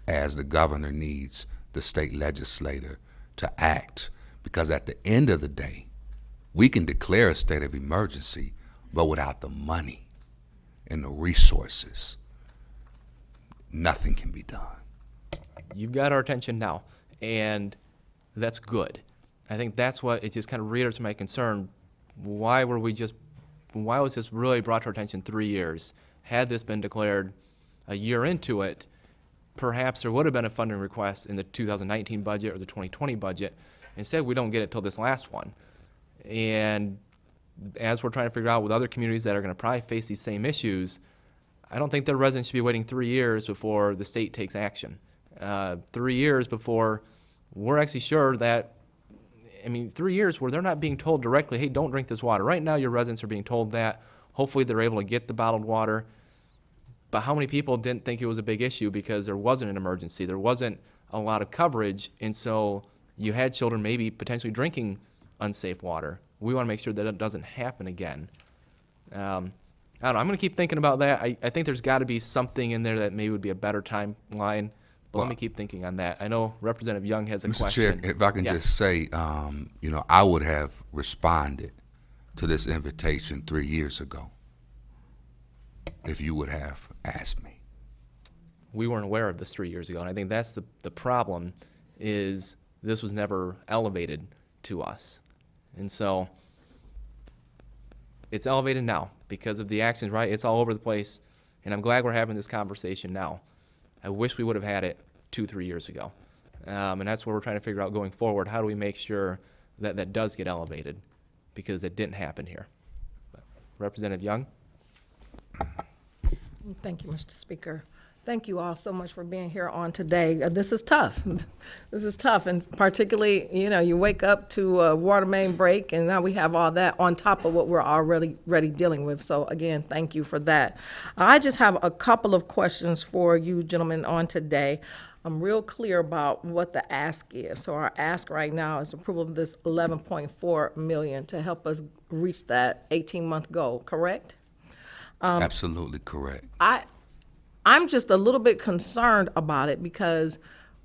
as the governor needs the state legislator to act. Because at the end of the day, we can declare a state of emergency, but without the money and the resources, nothing can be done. You've got our attention now, and that's good. I think that's what it just kind of reiterates my concern. Why was this really brought to our attention 3 years? Had this been declared a year into it, perhaps there would have been a funding request in the 2019 budget or the 2020 budget. Instead, we don't get it till this last one. And as we're trying to figure out with other communities that are going to probably face these same issues, I don't think their residents should be waiting 3 years before the state takes action. 3 years before we're actually sure that, 3 years where they're not being told directly, hey, don't drink this water. Right now, your residents are being told that. Hopefully, they're able to get the bottled water. But how many people didn't think it was a big issue because there wasn't an emergency? There wasn't a lot of coverage, and so you had children maybe potentially drinking unsafe water. We want to make sure that it doesn't happen again. I don't know. I'm going to keep thinking about that. I think there's got to be something in there that maybe would be a better timeline. But let me keep thinking on that. I know Representative Young has a question. Mr. Chair, if I can just say, I would have responded to this invitation 3 years ago if you would have asked me. We weren't aware of this 3 years ago, and I think that's the problem, is this was never elevated to us. And so it's elevated now because of the actions, right? It's all over the place, and I'm glad we're having this conversation now. I wish we would have had it 2-3 years ago. And that's what we're trying to figure out going forward. How do we make sure that that does get elevated? Because it didn't happen here. Representative Young? Thank you, Mr. Speaker. Thank you all so much for being here on today. This is tough. This is tough, and particularly, you wake up to a water main break, and now we have all that on top of what we're already dealing with. So again, thank you for that. I just have a couple of questions for you gentlemen on today. I'm real clear about what the ask is. So our ask right now is approval of this $11.4 million to help us reach that 18-month goal, correct? Absolutely correct. I'm just a little bit concerned about it because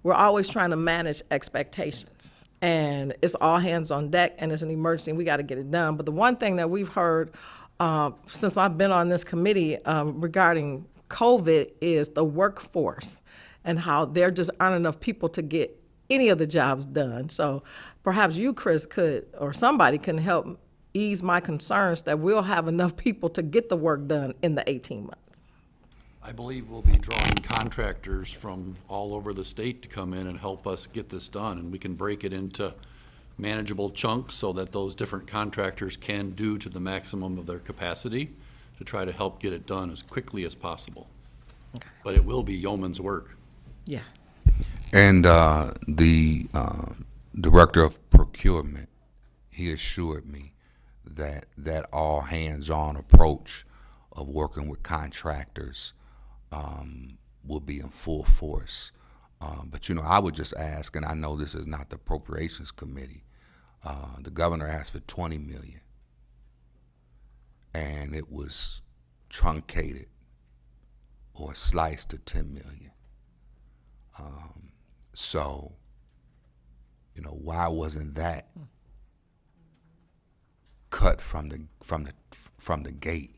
we're always trying to manage expectations. And it's all hands on deck, and it's an emergency, and we got to get it done. But the one thing that we've heard since I've been on this committee regarding COVID is the workforce and how there just aren't enough people to get any of the jobs done. So perhaps you, Chris, could, or somebody can help ease my concerns that we'll have enough people to get the work done in the 18 months. I believe we'll be drawing contractors from all over the state to come in and help us get this done, and we can break it into manageable chunks so that those different contractors can do to the maximum of their capacity to try to help get it done as quickly as possible. Okay. But it will be yeoman's work. Yeah. And the director of procurement, he assured me that that all hands-on approach of working with contractors will be in full force. But, you know, I would just ask, and I know this is not the Appropriations Committee, the governor asked for $20 million, and it was truncated or sliced to $10 million. So, you know, why wasn't that cut from the gate?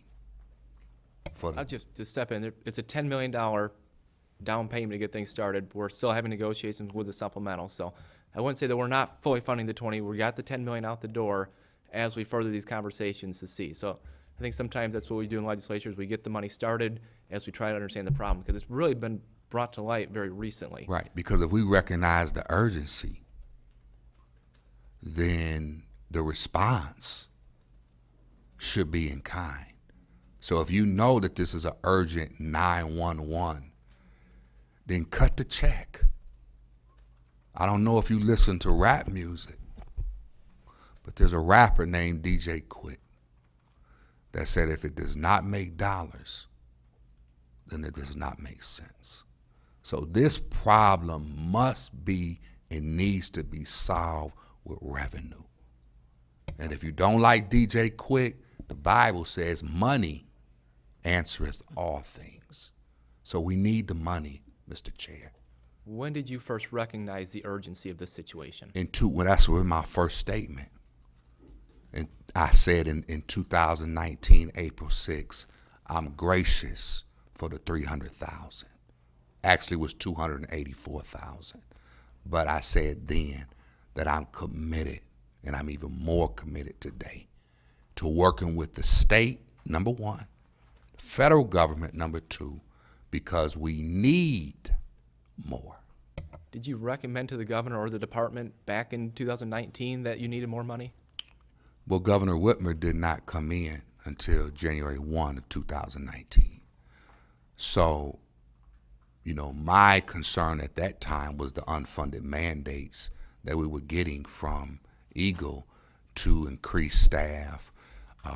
I'll just step in. It's a $10 million down payment to get things started. We're still having negotiations with the supplemental, so I wouldn't say that we're not fully funding the 20. We got the 10 million out the door as we further these conversations to see. So I think sometimes that's what we do in legislatures. We get the money started as we try to understand the problem, because it's really been brought to light very recently. Right, because if we recognize the urgency, then the response should be in kind. So if you know that this is an urgent 911, then cut the check. I don't know if you listen to rap music, but there's a rapper named DJ Quick that said if it does not make dollars, then it does not make sense. So this problem must be and needs to be solved with revenue. And if you don't like DJ Quick, the Bible says money answereth all things. So we need the money, Mr. Chair. When did you first recognize the urgency of this situation? Well, that's with my first statement. And I said in 2019, April 6th, I'm gracious for the 300,000. Actually, it was 284,000. But I said then that I'm committed, and I'm even more committed today, to working with the state, number one, federal government, number two, because we need more. Did you recommend to the governor or the department back in 2019 that you needed more money? Well, Governor Whitmer did not come in until January 1 of 2019. So, you know, my concern at that time was the unfunded mandates that we were getting from Eagle to increase staff,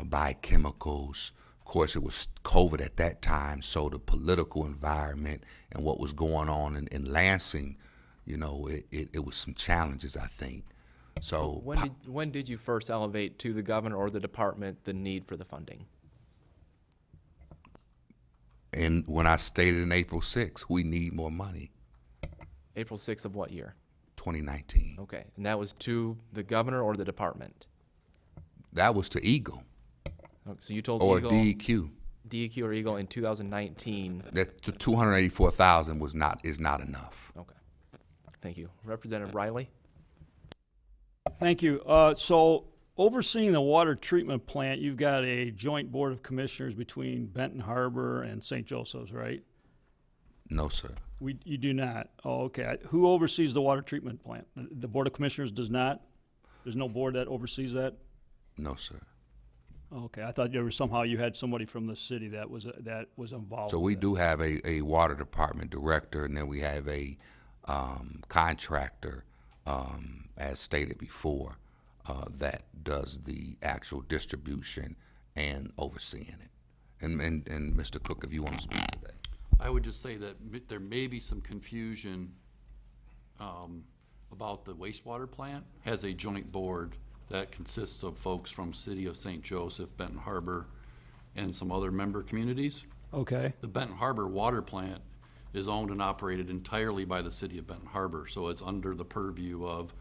buy chemicals. Of course, it was COVID at that time, so the political environment and what was going on in Lansing, you know, it was some challenges, I think. So when did you first elevate to the governor or the department the need for the funding? And when I stated in April 6th, we need more money. April 6th of what year? 2019. Okay, and that was to the governor or the department? That was to Eagle. Okay, so you told or Eagle, DEQ. DEQ or Eagle in 2019. That the 284,000 is not enough. Okay, thank you. Representative Riley? Thank you. So overseeing the water treatment plant, you've got a joint board of commissioners between Benton Harbor and St. Joseph's, right? No, sir. You do not? Oh, okay. Who oversees the water treatment plant? The board of commissioners does not? There's no board that oversees that? No, sir. Okay, I thought somehow you had somebody from the city that was involved. So we do have a water department director, and then we have a contractor, as stated before, that does the actual distribution and overseeing it. And Mr. Cook, if you want to speak to that. I would just say that there may be some confusion about the wastewater plant. Has a joint board that consists of folks from City of St. Joseph, Benton Harbor, and some other member communities. Okay, The Benton Harbor water plant is owned and operated entirely by the city of Benton Harbor, so it's under the purview of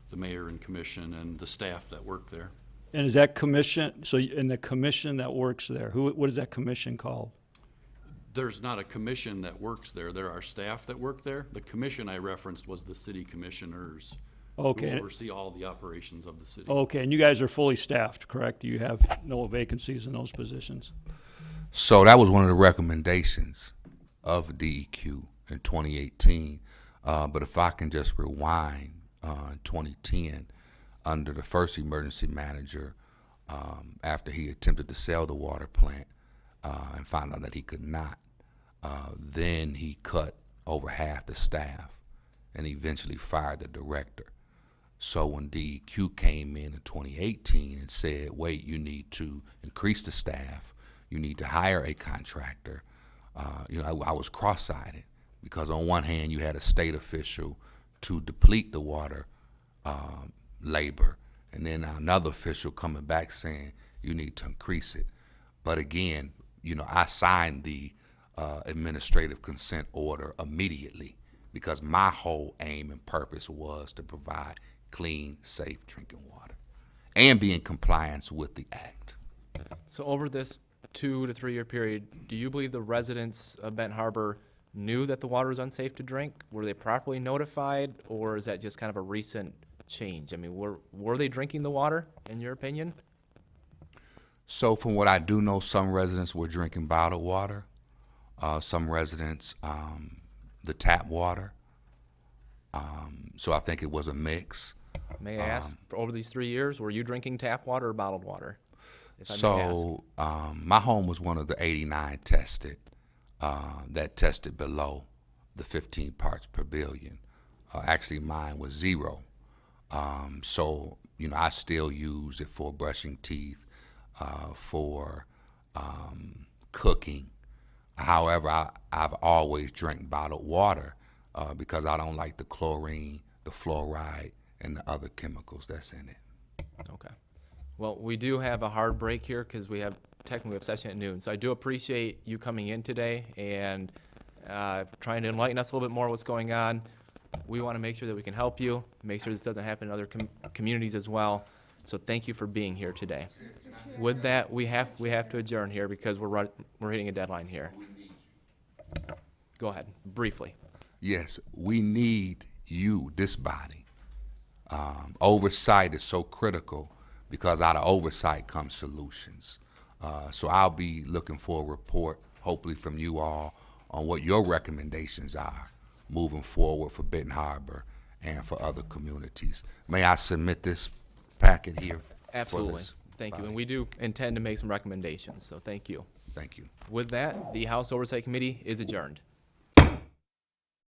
the mayor and commission and the staff that work there. and is that commission, so, in the commission that works there, what is that commission called? There's not a commission that works there. There are staff that work there. The commission I referenced was the city commissioners, Okay. who oversee all the operations of the city. Okay, and you guys are fully staffed, correct? You have no vacancies in those positions? So that was one of the recommendations of DEQ in 2018. But if I can just rewind, in 2010, under the first emergency manager, after he attempted to sell the water plant and found out that he could not, then he cut over half the staff and eventually fired the director. So when DEQ came in 2018 and said, wait, you need to increase the staff, you need to hire a contractor, I was cross-eyed because on one hand you had a state official to deplete the water labor, and then another official coming back saying you need to increase it. But again, I signed the administrative consent order immediately because my whole aim and purpose was to provide clean, safe drinking water and be in compliance with the act. So over this 2 to 3 year period, do you believe the residents of Benton Harbor knew that the water was unsafe to drink? Were they properly notified, or is that just kind of a recent change? I mean, were they drinking the water, in your opinion? So from what I do know, some residents were drinking bottled water. Some residents, the tap water. So I think it was a mix. May I ask, for over these 3 years, were you drinking tap water or bottled water? If I may So my home was one of the 89 tested that tested below the 15 parts per billion. Actually, mine was 0. So, I still use it for brushing teeth, for cooking. However, I've always drank bottled water because I don't like the chlorine, the fluoride, and the other chemicals that's in it. Okay. Well, we do have a hard break here because we have session at noon. So I do appreciate you coming in today and trying to enlighten us a little bit more what's going on. We want to make sure that we can help you, make sure this doesn't happen in other communities as well. So thank you for being here today. With that, we have to adjourn here because we're hitting a deadline here. Go ahead, briefly. Yes, we need you, this body. Oversight is so critical because out of oversight comes solutions. So I'll be looking for a report, hopefully from you all, on what your recommendations are moving forward for Benton Harbor and for other communities. May I submit this packet here? Absolutely. Thank you. And we do intend to make some recommendations, so thank you. Thank you. With that, the House Oversight Committee is adjourned.